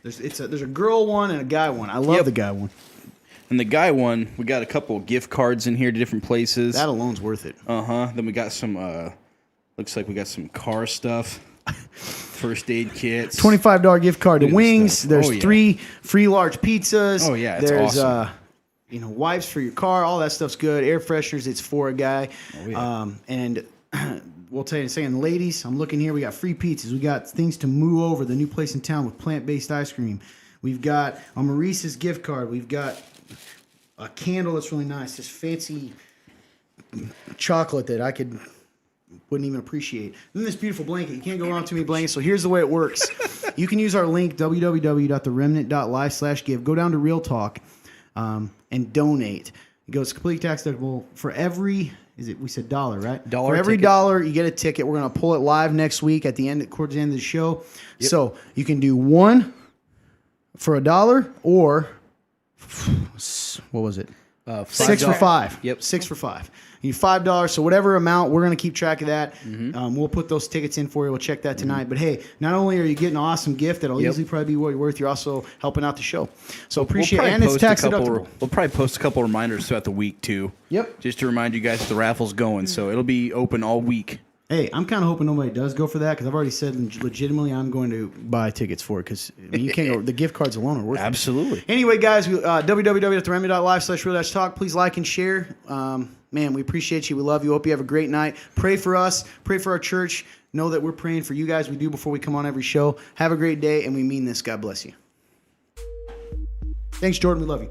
There's a girl one and a guy one. I love the guy one. And the guy one, we got a couple of gift cards in here to different places. That alone's worth it. Then we got some, looks like we got some car stuff. First aid kits. $25 gift card to Good Wings. stuff. There's Oh, yeah. 3 free large pizzas. Oh, yeah, it's There's awesome. wipes for your car. All that stuff's good. Air fresheners. It's for a guy. Oh, yeah. And we'll tell you in a second, ladies, I'm looking here. We got free pizzas. We got things to moo over, the new place in town with plant-based ice cream. We've got a Maurice's gift card. We've got a candle that's really nice. This fancy chocolate that I wouldn't even appreciate. And then this beautiful blanket. You can't go wrong with too many blankets. So here's the way it works. You can use our link, www.theremnant.live/give. Go down to Real Talk and donate. It goes completely tax deductible for every... we said $1, right? Dollar For every ticket. $1, you get a ticket. We're going to pull it live next week towards the end of the show. Yep. So you can do one for $1 or what was it? 6 for $5. Yep. 6 for $5. You need $5. So whatever amount, we're going to keep track of that. We'll put those tickets in for you. We'll check that tonight. But hey, not only are you getting an awesome gift that'll easily probably be what you're worth, you're also helping out the show. So appreciate it. And it's tax deductible. We'll probably post a couple reminders throughout the week too. Yep. Just to remind you guys that the raffle's going, so it'll be open all week. Hey, I'm kind of hoping nobody does go for that because I've already said legitimately I'm going to buy tickets for it because you can't go. The gift cards alone are worth it. Absolutely. Anyway, guys, www.theremnant.live/real-talk. Please like and share. Man, we appreciate you. We love you. Hope you have a great night. Pray for us. Pray for our church. Know that we're praying for you guys. We do before we come on every show. Have a great day, and we mean this. God bless you. Thanks, Jordan. We love you.